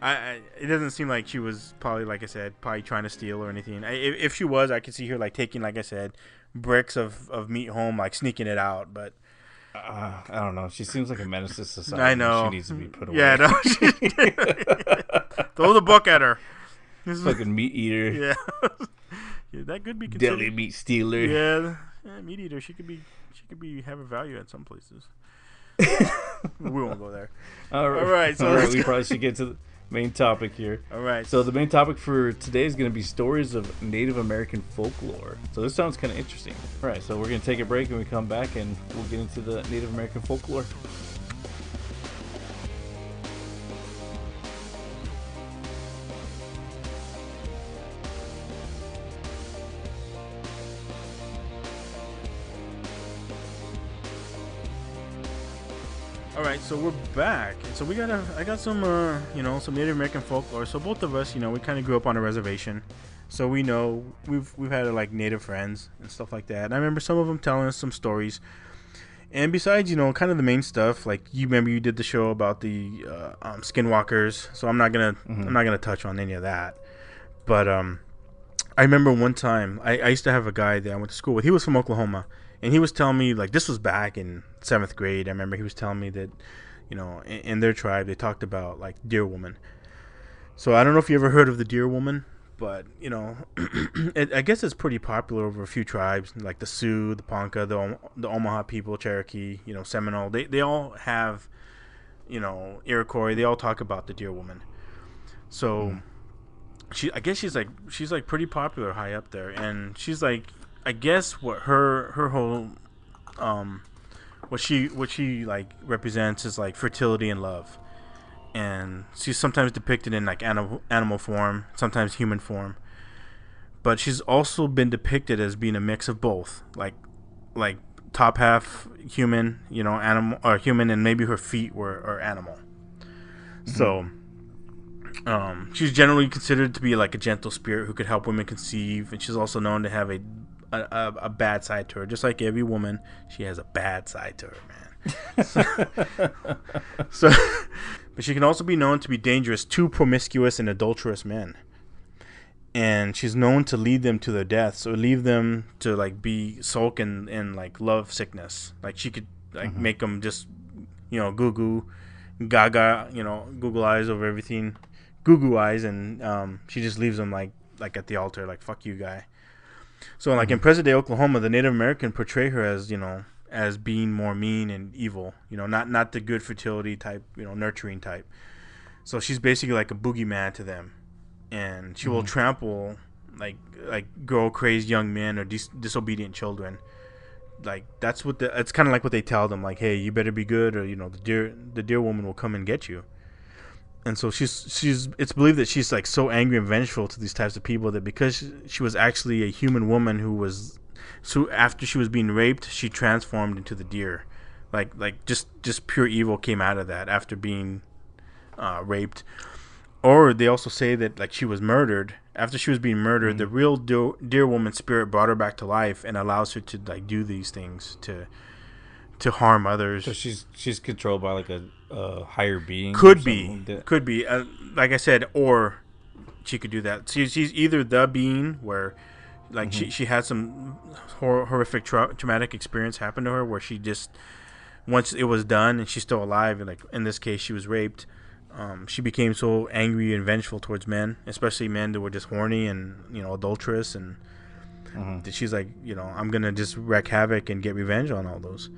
it doesn't seem like she was probably, like I said, probably trying to steal or anything. If she was, I could see her like taking, like I said, bricks of meat home, like sneaking it out. But I don't know. She seems like a menace to society. I know. She needs to be put away. Yeah, no. Throw the book at her. Fucking meat eater. Yeah. Yeah, that could be considered. Deli meat stealer. Yeah, meat eater. She could be have a value at some places. We won't go there. All right. We probably should get to the main topic here. All right. So the main topic for today is going to be stories of Native American folklore. So this sounds kind of interesting. All right. So we're going to take a break and we come back and we'll get into the Native American folklore. All right, so we're back, and so I got some, some Native American folklore. So both of us, we kind of grew up on a reservation, so we know we've had like Native friends and stuff like that. And I remember some of them telling us some stories. And besides, kind of the main stuff, like you remember you did the show about the skinwalkers. So I'm not gonna touch on any of that. But I remember one time I used to have a guy that I went to school with. He was from Oklahoma. And he was telling me, like, this was back in 7th grade. I remember he was telling me that, in their tribe, they talked about, like, deer woman. So I don't know if you ever heard of the deer woman, but, I guess it's pretty popular over a few tribes, like the Sioux, the Ponca, the Omaha people, Cherokee, Seminole. They all have, Iroquois. They all talk about the deer woman. So I guess she's pretty popular high up there. And she's, like, I guess what her whole what she like represents is like fertility and love, and she's sometimes depicted in like animal form, sometimes human form, but she's also been depicted as being a mix of both, like top half human, animal, or human, and maybe her feet are animal. So she's generally considered to be like a gentle spirit who could help women conceive, and she's also known to have a bad side to her. Just like every woman, she has a bad side to her, man. But she can also be known to be dangerous to promiscuous and adulterous men. And she's known to lead them to their deaths, or leave them to like be sulk and like love sickness. Like she could like make them just goo goo gaga, Google eyes over everything, goo goo eyes, and she just leaves them like at the altar, like fuck you guy. So like in present day Oklahoma, the Native American portray her as, as being more mean and evil, not the good fertility type, nurturing type. So she's basically like a boogeyman to them, and she will trample like girl crazed young men or disobedient children. Like that's what it's kind of like what they tell them, like, hey, you better be good, or the deer woman will come and get you. And so it's believed that she's like so angry and vengeful to these types of people that because she was actually a human woman so after she was being raped, she transformed into the deer. Like just pure evil came out of that after being raped. Or they also say that like she was murdered. After she was being murdered, the real deer woman spirit brought her back to life and allows her to like do these things to harm others. So she's controlled by like a higher being. Could be. Like I said, or she could do that. She's either the being where, like, she had some horrific traumatic experience happen to her where she just, once it was done and she's still alive, and like in this case she was raped, she became so angry and vengeful towards men, especially men that were just horny and adulterous, and that she's like, I'm gonna just wreak havoc and get revenge on all those.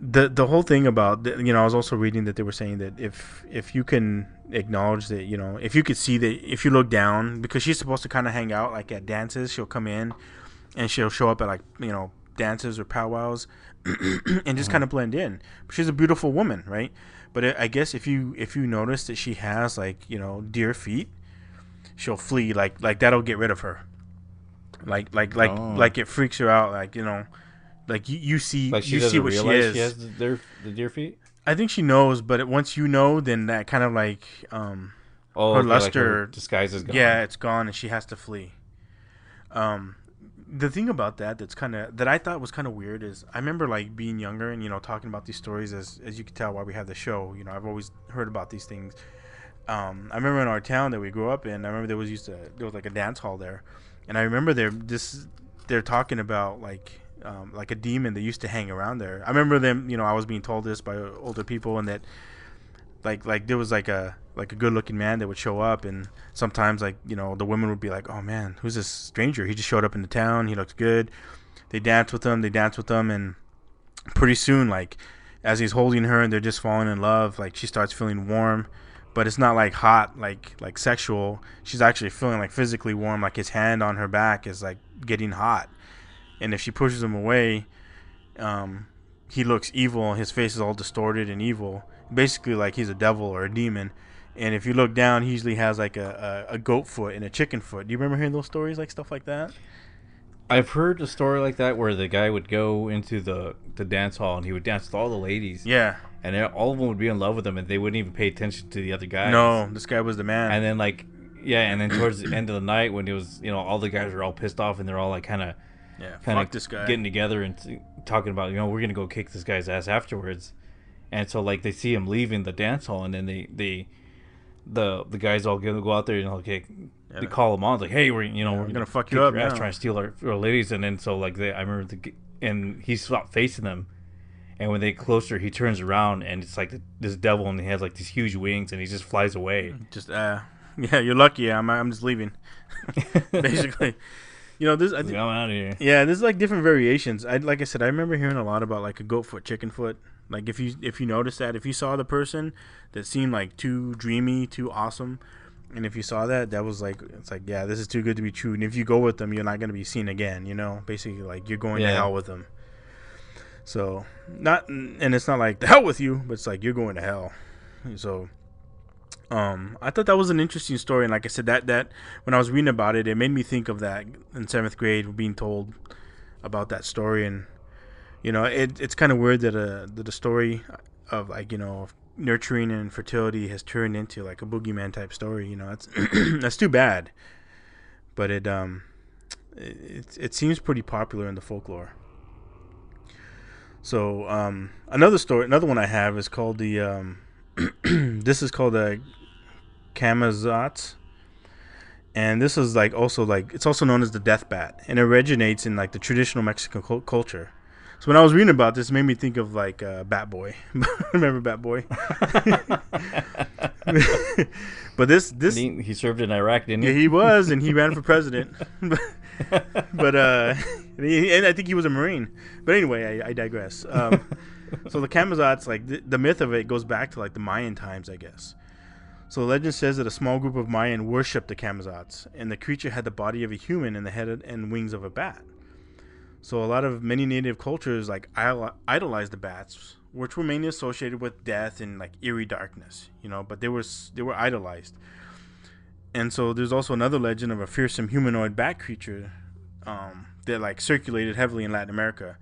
The whole thing about I was also reading that they were saying that if you can acknowledge that, if you could see that, if you look down, because she's supposed to kind of hang out like at dances, she'll come in and she'll show up at like dances or powwows and just kind of blend in. But she's a beautiful woman, right? But I guess if you notice that she has like deer feet, she'll flee. Like that'll get rid of her. Like it freaks her out. Like like you see, like you see what she is. She has the deer feet. I think she knows, but once then that kind of like her luster, like her disguise is gone. Yeah, it's gone, and she has to flee. The thing about that I thought was kind of weird is I remember like being younger and talking about these stories as you can tell why we have the show. I've always heard about these things. I remember in our town that we grew up in, I remember there was like a dance hall there, and I remember they're talking about like a demon that used to hang around there. I remember them, I was being told this by older people, and that like there was like a good looking man that would show up, and sometimes like the women would be like, oh man, who's this stranger? He just showed up in the town, he looks good. They dance with him, and pretty soon, like as he's holding her and they're just falling in love, like she starts feeling warm, but it's not like hot, like sexual. She's actually feeling like physically warm, like his hand on her back is like getting hot. And if she pushes him away, he looks evil. His face is all distorted and evil, basically like he's a devil or a demon. And if you look down, he usually has like a goat foot and a chicken foot. Do you remember hearing those stories, like stuff like that? I've heard a story like that where the guy would go into the dance hall and he would dance with all the ladies. Yeah. And all of them would be in love with him, and they wouldn't even pay attention to the other guys. No, this guy was the man. And then and then towards the end of the night, when it was all the guys were all pissed off and they're all like kind of this guy, getting together and talking about we're gonna go kick this guy's ass afterwards. And so like they see him leaving the dance hall, and then the guys all go out there and they call him on, like, hey, we're gonna fuck you up, trying to steal our ladies. And then so like I remember and he stopped facing them, and when they closer, he turns around and it's like this devil, and he has like these huge wings, and he just flies away. Just you're lucky. I'm just leaving, basically. This I think, I'm out of here. Yeah, there's like different variations. Like I said, I remember hearing a lot about like a goat foot, chicken foot. Like if you notice that, if you saw the person that seemed like too dreamy, too awesome, and if you saw that was like, it's like, yeah, this is too good to be true. And if you go with them, you're not gonna be seen again. Basically like you're going to hell with them. So and it's not like the hell with you, but it's like you're going to hell. So I thought that was an interesting story, and like I said, that when I was reading about it, it made me think of that in 7th grade, being told about that story. And it's kind of weird that the story of like of nurturing and fertility has turned into like a boogeyman type story. That's that's too bad, but it seems pretty popular in the folklore. So another one I have is called the this is called the Camazotz, and this is like also like it's also known as the death bat, and it originates in like the traditional Mexican culture. So when I was reading about this, it made me think of like Bat Boy. Remember Bat Boy? But this he served in Iraq, didn't he? yeah, he was, and he ran for president. But and I think he was a Marine. But anyway, I digress. So the Camazotz, like the myth of it goes back to like the Mayan times, I guess. So the legend says that a small group of Mayan worshipped the Camazotz, and the creature had the body of a human and the head and wings of a bat. So many native cultures like idolized the bats, which were mainly associated with death and like eerie darkness, but they were idolized. And so there's also another legend of a fearsome humanoid bat creature that like circulated heavily in Latin America.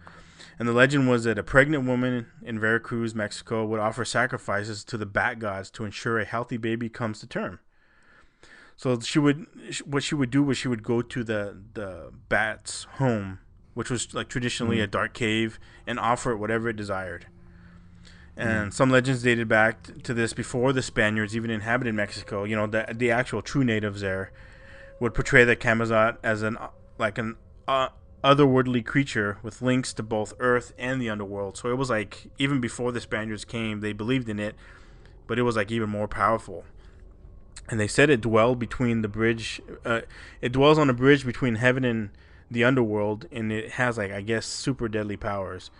And the legend was that a pregnant woman in Veracruz, Mexico, would offer sacrifices to the bat gods to ensure a healthy baby comes to term. So what she would do was she would go to the bat's home, which was like traditionally a dark cave, and offer it whatever it desired. And some legends dated back to this before the Spaniards even inhabited Mexico. The actual true natives there would portray the Camazotz as an otherworldly creature with links to both Earth and the underworld. So it was like even before the Spaniards came, they believed in it, but it was like even more powerful. And they said it dwelled between the bridge. It dwells on a bridge between heaven and the underworld, and it has like I guess super deadly powers.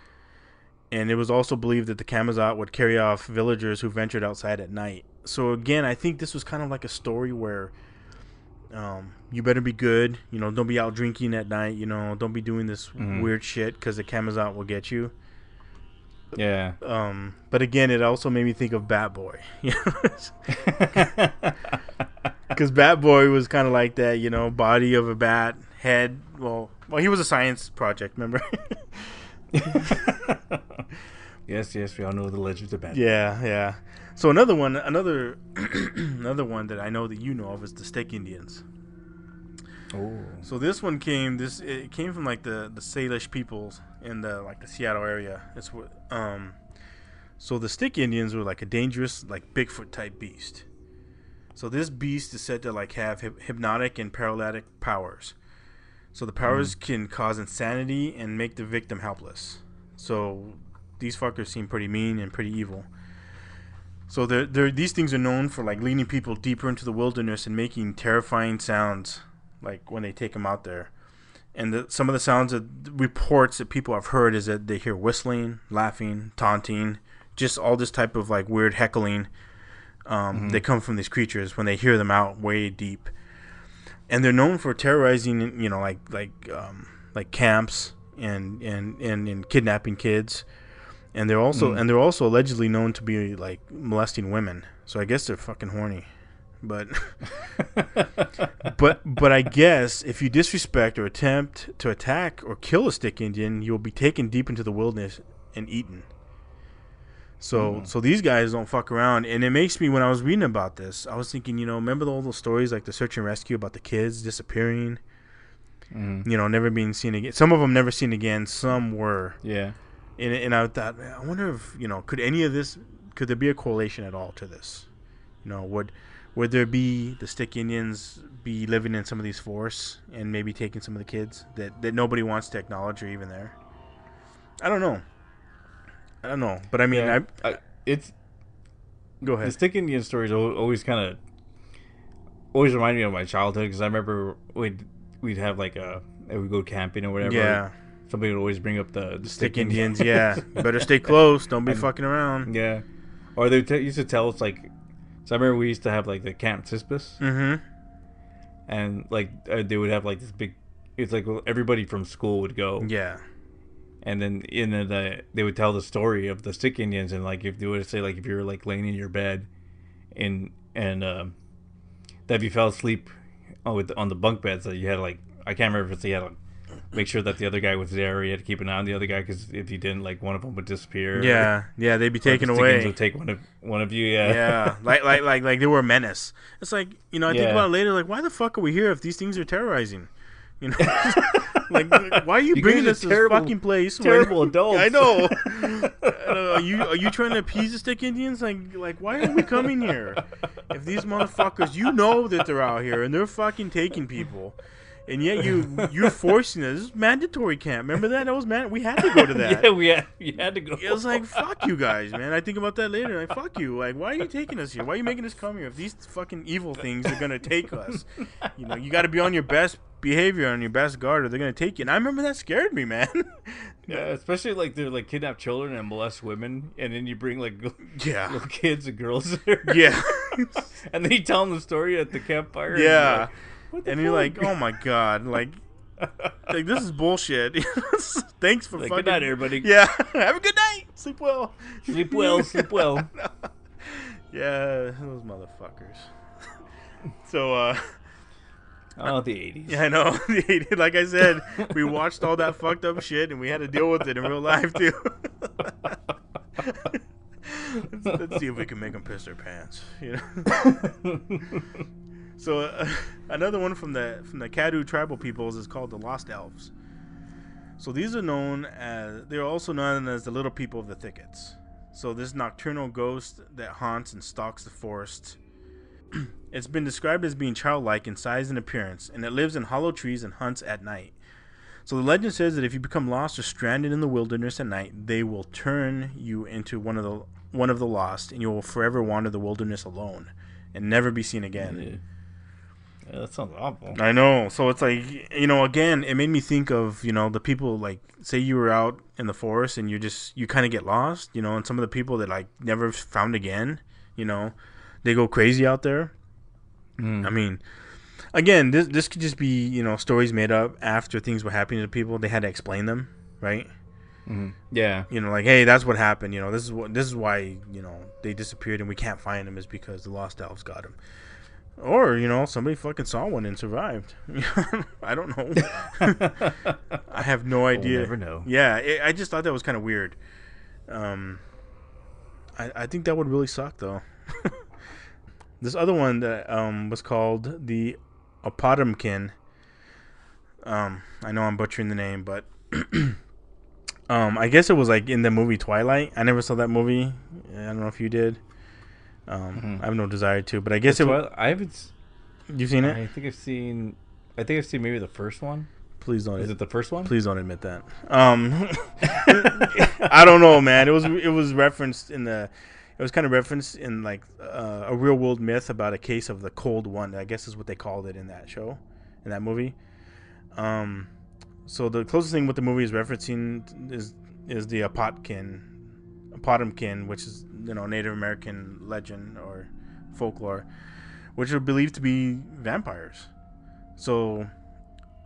And it was also believed that the Camazotz would carry off villagers who ventured outside at night. So again, I think this was kind of like a story where you better be good. Don't be out drinking at night. Don't be doing this weird shit because the Camazotz will get you. Yeah. But again, it also made me think of Bat Boy. Because Bat Boy was kind of like that, body of a bat, head. Well, he was a science project, remember? Yes, we all know the legends of Bat. Yeah. So another one that I know that you know of is the Stick Indians. Oh. So this one came from like the Salish peoples in the Seattle area. So the Stick Indians were like a dangerous like Bigfoot type beast. So this beast is said to like have hypnotic and paralytic powers. So the powers can cause insanity and make the victim helpless. So these fuckers seem pretty mean and pretty evil. So these things are known for like leading people deeper into the wilderness and making terrifying sounds, like when they take them out there. And some of the sounds that reports that people have heard is that they hear whistling, laughing, taunting, just all this type of like weird heckling. They come from these creatures when they hear them out way deep. And they're known for terrorizing, like camps and kidnapping kids. And they're also allegedly known to be like molesting women. So I guess they're fucking horny. But but I guess if you disrespect or attempt to attack or kill a Stick Indian, you will be taken deep into the wilderness and eaten. So these guys don't fuck around. And it makes me, when I was reading about this, I was thinking, remember all those stories like the search and rescue about the kids disappearing? Never being seen again. Some of them never seen again. Some were. Yeah. And I thought, man, I wonder if, could there be a correlation at all to this? Would there be the Stick Indians be living in some of these forests and maybe taking some of the kids that nobody wants to acknowledge or even there? I don't know. But I mean, go ahead. The Stick Indian stories always remind me of my childhood, because I remember we'd have like we'd go camping or whatever. Yeah. Somebody would always bring up the Stick Indians. Yeah. Better stay close. Don't be fucking around. Yeah. Or they used to tell us like. So I remember we used to have like the Camp Cispus. Mm-hmm. And like they would have like this big. It's like everybody from school would go. Yeah. And then they would tell the story of the Stick Indians, and like if they would say like if you were like laying in your bed, and that if you fell asleep on the bunk beds, that you had like, I can't remember if you had to make sure that the other guy was there, or you had to keep an eye on the other guy, because if you didn't, like one of them would disappear. Yeah, they'd be taken the away. Would take one of you. Yeah. like they were a menace. It's like, I think about it later, like, why the fuck are we here if these things are terrorizing? Like, why are you bringing us to this fucking place? Terrible adults. I know. Are you trying to appease the Stick Indians? Like, why are we coming here? If these motherfuckers, that they're out here and they're fucking taking people, And yet you're forcing us. This is mandatory camp. Remember that? That was we had to go to that. Yeah, you had to go. It was like, fuck you guys, man. I think about that later. Like, fuck you. Like, why are you taking us here? Why are you making us come here? If these fucking evil things are gonna take us, you got to be on your best behavior, on your best guard, or they're gonna take you. And I remember that scared me, man. Yeah, especially like they're like kidnap children and molest women, and then you bring like little kids and girls there. Yeah. And then you tell them the story at the campfire. Yeah. And you're like, oh my god, like this is bullshit. Thanks for like, fucking. Good night, everybody. Yeah, have a good night. Sleep well. Sleep well. Sleep well. Yeah, those motherfuckers. So, oh, the 80s. Yeah, I know. The 80s. Like I said, we watched all that fucked up shit, and we had to deal with it in real life too. Let's see if we can make them piss their pants. You know. So another one from the Caddo tribal peoples is called the Lost Elves. So these are they're also known as the little people of the thickets. So this nocturnal ghost that haunts and stalks the forest. It's been described as being childlike in size and appearance, and it lives in hollow trees and hunts at night. So the legend says that if you become lost or stranded in the wilderness at night, they will turn you into one of the lost, and you will forever wander the wilderness alone and never be seen again. Yeah. Yeah, that sounds awful. I know. So it's like, again, it made me think of, the people, like, say you were out in the forest and you kind of get lost, and some of the people that, like, never found again, they go crazy out there. I mean, again, this could just be, stories made up after things were happening to people. They had to explain them, right? Mm-hmm. Yeah. Like, hey, that's what happened. This is why, they disappeared and we can't find them, is because the Lost Elves got them. Or, somebody fucking saw one and survived. I don't know. I have no idea. We'll never know. Yeah, I just thought that was kind of weird. I think that would really suck, though. This other one that was called the Opotamkin. I know I'm butchering the name, but I guess it was like in the movie Twilight. I never saw that movie. I don't know if you did. I have no desire to, but I guess I haven't. You've seen it? I think I've seen maybe the first one. Please don't. Is it the first one? Please don't admit that. I don't know, man. It was referenced in the. It was kind of referenced in like a real world myth about a case of the Cold One. I guess is what they called it in that show, in that movie. So the closest thing what the movie is referencing is the Opotamkin, which is Native American legend or folklore, which are believed to be vampires. So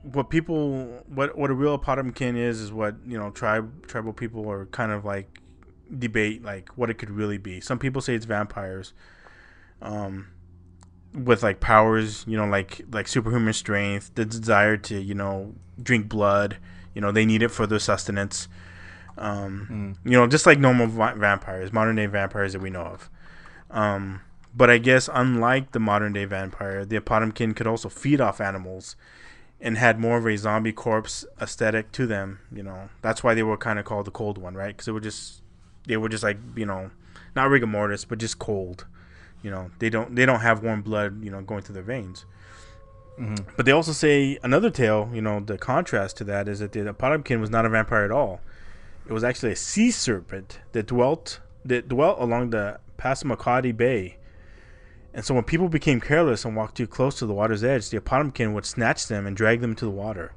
what a real Opotamkin is what tribal people are kind of like debate like what it could really be. Some people say it's vampires with like powers, like superhuman strength, the desire to drink blood. They need it for their sustenance. Just like normal vampires, modern day vampires that we know of. But I guess unlike the modern day vampire, the Opotamkin could also feed off animals and had more of a zombie corpse aesthetic to them. That's why they were kind of called the Cold One, right? Because they were just like, not rigor mortis, but just cold. They don't have warm blood, going through their veins. Mm-hmm. But they also say another tale, the contrast to that is that the Opotamkin was not a vampire at all. It was actually a sea serpent that dwelt along the Passamaquoddy Bay. And so when people became careless and walked too close to the water's edge, the Opotamkin would snatch them and drag them to the water.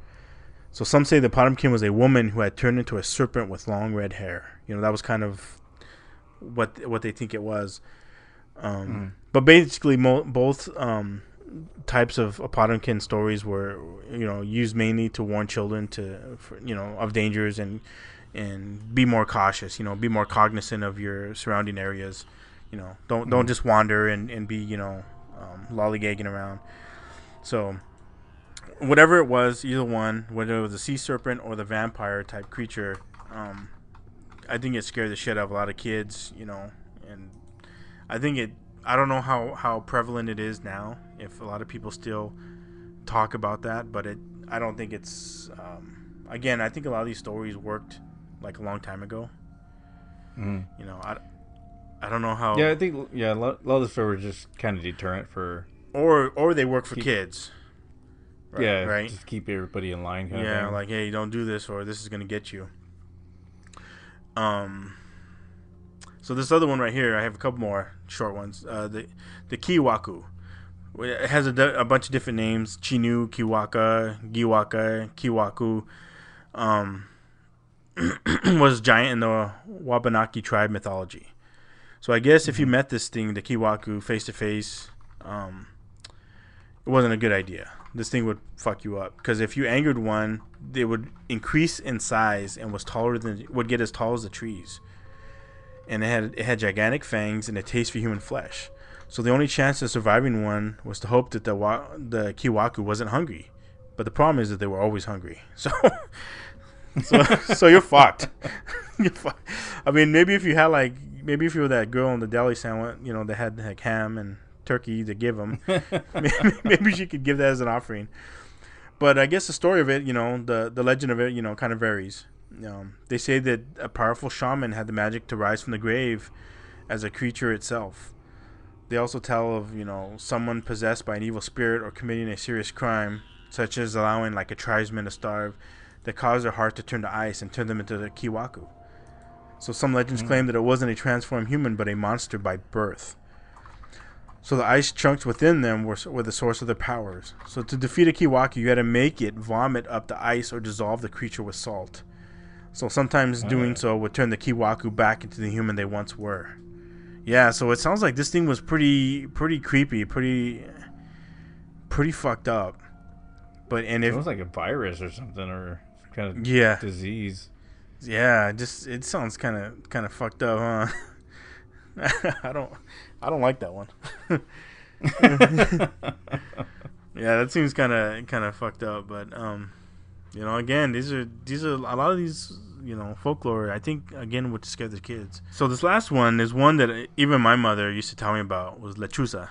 So some say the Opotamkin was a woman who had turned into a serpent with long red hair. That was kind of what they think it was. But basically, both types of Opotamkin stories were, used mainly to warn children of dangers and be more cautious. Be more cognizant of your surrounding areas. Don't just wander and be lollygagging around. So whatever it was, either one, whether it was a sea serpent or the vampire type creature, I think it scared the shit out of a lot of kids. And I don't know how prevalent it is now, if a lot of people still talk about that, but I don't think it's again, I think a lot of these stories worked like a long time ago. I don't know how. Yeah, I think a lot of the stories were just kind of deterrent for. Or they work for kids. Right, yeah, right. just keep everybody in line. Kind of Yeah, thing. like, hey, don't do this, or this is gonna get you. So this other one right here, I have a couple more short ones. The Kiwaku. It has a bunch of different names: Chinu, Kiwaka, Giwaka, Kiwaku. Was giant in the Wabanaki tribe mythology. So I guess if you met this thing, the Kiwaku, face to face, it wasn't a good idea. This thing would fuck you up, because if you angered one, they would increase in size and would get as tall as the trees. And it had gigantic fangs and a taste for human flesh. So the only chance of surviving one was to hope that the Kiwaku wasn't hungry. But the problem is that they were always hungry. So so you're fucked. You're fucked. I mean, maybe if you were that girl in the deli sandwich, that had like ham and turkey to give them, maybe she could give that as an offering. But I guess the story of it, the legend of it, kind of varies. They say that a powerful shaman had the magic to rise from the grave as a creature itself. They also tell of, someone possessed by an evil spirit or committing a serious crime, such as allowing like a tribesman to starve, that caused their heart to turn to ice and turn them into the Kiwaku. So some legends claim that it wasn't a transformed human, but a monster by birth. So the ice chunks within them were the source of their powers. So to defeat a Kiwaku, you had to make it vomit up the ice or dissolve the creature with salt. So sometimes doing so would turn the Kiwaku back into the human they once were. Yeah, so it sounds like this thing was pretty creepy, pretty fucked up. But it was like a virus or something, or kind of disease. Yeah, it sounds kind of fucked up, huh? I don't like that one. Yeah, that seems kind of fucked up, but again, these are a lot of these, folklore, I think, again, would scare the kids. So this last one is one that even my mother used to tell me about, was lechuza.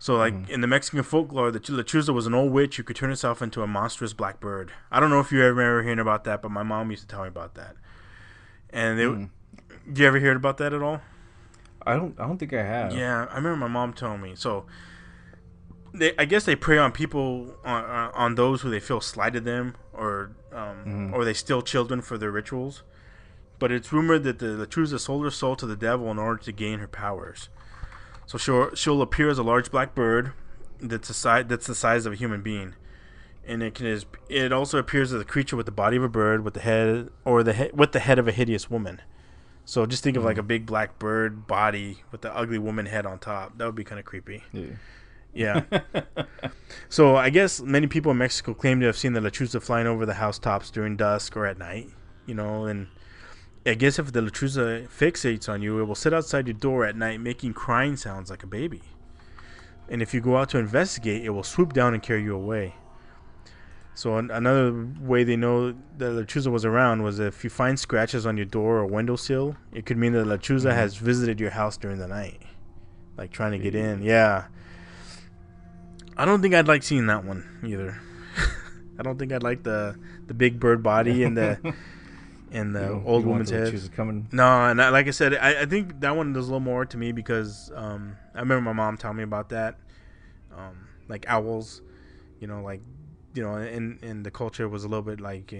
So, like, in the Mexican folklore, the lechuza was an old witch who could turn herself into a monstrous black bird. I don't know if you ever remember hearing about that, but my mom used to tell me about that. And do you ever hear about that at all? I don't think I have. Yeah, I remember my mom telling me. So, I guess they prey on people, on those who they feel slighted them, or they steal children for their rituals. But it's rumored that the lechuza sold her soul to the devil in order to gain her powers. So she'll appear as a large black bird that's the size of a human being, and it also appears as a creature with the body of a bird, with the head of a hideous woman. So just think of like a big black bird body with the ugly woman head on top. That would be kind of creepy. Yeah. So I guess many people in Mexico claim to have seen the lechuza flying over the housetops during dusk or at night. And I guess if the lechuza fixates on you, it will sit outside your door at night making crying sounds like a baby. And if you go out to investigate, it will swoop down and carry you away. So another way they know that lechuza was around was if you find scratches on your door or windowsill, it could mean that lechuza has visited your house during the night, like trying to get in. Yeah. I don't think I'd like seeing that one either. I don't think I'd like the big bird body and the old woman's head. No, and like I said, I think that one does a little more to me because I remember my mom telling me about that. Like owls, in the culture was a little bit like,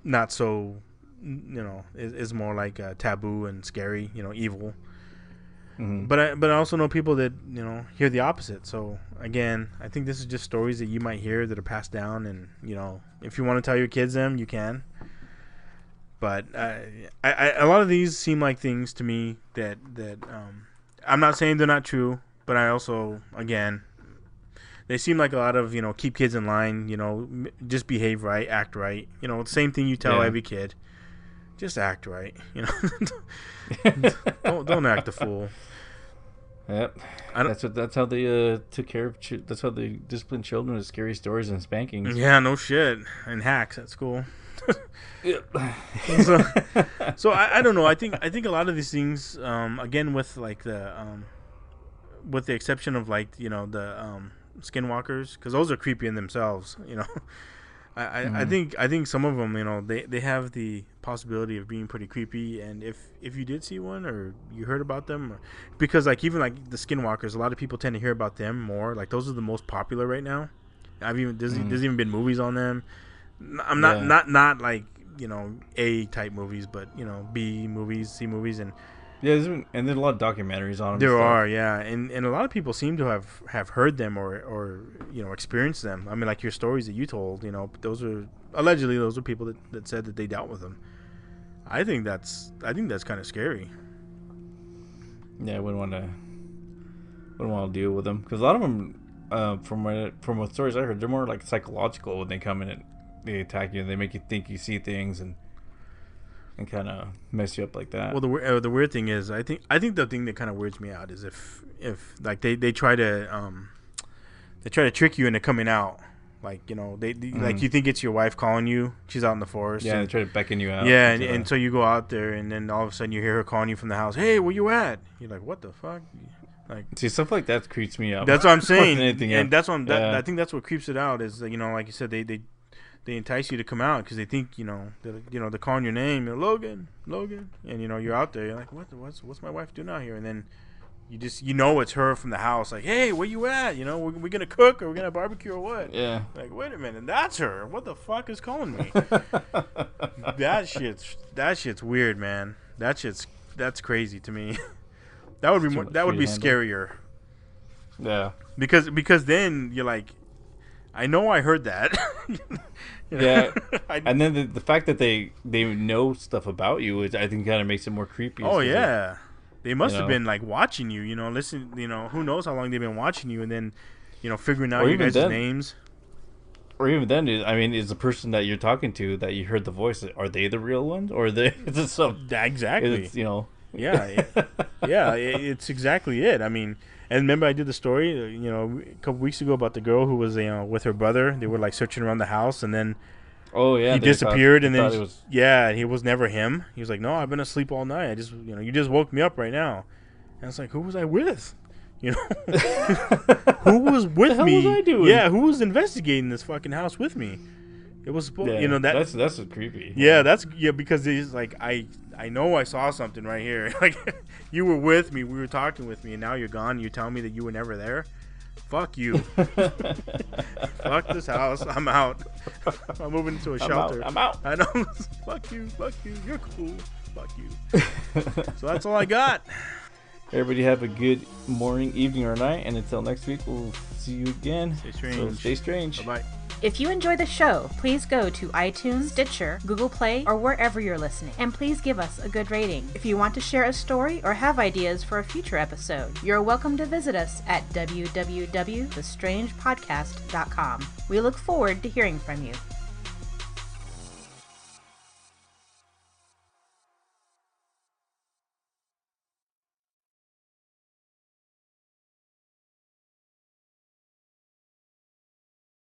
not so, is more like taboo and scary, evil. But I also know people that, hear the opposite. So again, I think this is just stories that you might hear that are passed down, and if you want to tell your kids them, you can. But a lot of these seem like things to me that I'm not saying they're not true, but I also, again, they seem like a lot of, keep kids in line, just behave right, act right. The same thing you tell every kid. Just act right, don't act a fool. Yep. That's how they took care of. That's how they disciplined children with scary stories and spankings. Yeah, no shit. And hacks at school. Yep. So I don't know. I think a lot of these things, again, with like with the exception of like the skinwalkers, because those are creepy in themselves. I think some of them, they have the possibility of being pretty creepy. And if you did see one or you heard about them, because like even like the skinwalkers, a lot of people tend to hear about them more. Like those are the most popular right now. There's even been movies on them. I'm not like, you know, A type movies, but, you know, B movies, C movies, and there's a lot of documentaries on them. There are, yeah, and a lot of people seem to have heard them or you know, experienced them. I mean, like your stories that you told, you know, those are people that said that they dealt with them. I think that's kind of scary. Yeah, I wouldn't want to deal with them, because a lot of them, from what stories I heard, they're more like psychological when they come in and they attack you. They make you think you see things and kind of mess you up like that. Well, the weird thing is, I think the thing that kind of weirds me out is if like they try to trick you into coming out, like, you know, they like, you think it's your wife calling you, she's out in the forest. Yeah, they try to beckon you out. Yeah, and so you go out there, and then all of a sudden you hear her calling you from the house. Hey, where you at? You're like, what the fuck? Like, see, stuff like that creeps me out. That's what I'm saying, and that's what I think that's what creeps it out is, you know, like you said, they entice you to come out because they think, you know, they're calling your name, you're Logan, and, you know, you're out there, you're like, what's my wife doing out here? And then you know it's her from the house, like, hey, where you at? You know, we're gonna cook or we're gonna barbecue or what? Yeah. Like, wait a minute, that's her. What the fuck is calling me? That shit's weird, man. That's crazy to me. That would be scarier. Yeah. Because then you're like, I know I heard that. You know? Yeah. And then the fact that they know stuff about you is, I think, kind of makes it more creepy. Oh yeah. They must have been like watching you, you know, listen, you know, who knows how long they've been watching you, and then, you know, figuring out your guys' names. Or even then, I mean, is the person that you're talking to, that you heard the voice, are they the real ones, or is it some? Exactly. It's, you know. Yeah, it's exactly it. I mean, and remember I did the story, you know, a couple weeks ago about the girl who was, you know, with her brother. They were like searching around the house, and then he disappeared, and then he was never him. He was like, no, I've been asleep all night. You just woke me up right now. And it's like, who was I with? You know, who was with me? What was I doing? Yeah, who was investigating this fucking house with me? It was, you know, that's creepy. Yeah, because it's like, I know I saw something right here. Like, you were with me, we were talking with me, and now you're gone. You tell me that you were never there. Fuck you. Fuck this house. I'm out. I'm moving into a shelter. I'm out. I know. Fuck you. You're cool. Fuck you. So that's all I got. Everybody have a good morning, evening, or night, and until next week, we'll see you again. Stay strange. So stay strange. Bye-bye. If you enjoy the show, please go to iTunes, Stitcher, Google Play, or wherever you're listening, and please give us a good rating. If you want to share a story or have ideas for a future episode, you're welcome to visit us at www.thestrangepodcast.com. We look forward to hearing from you.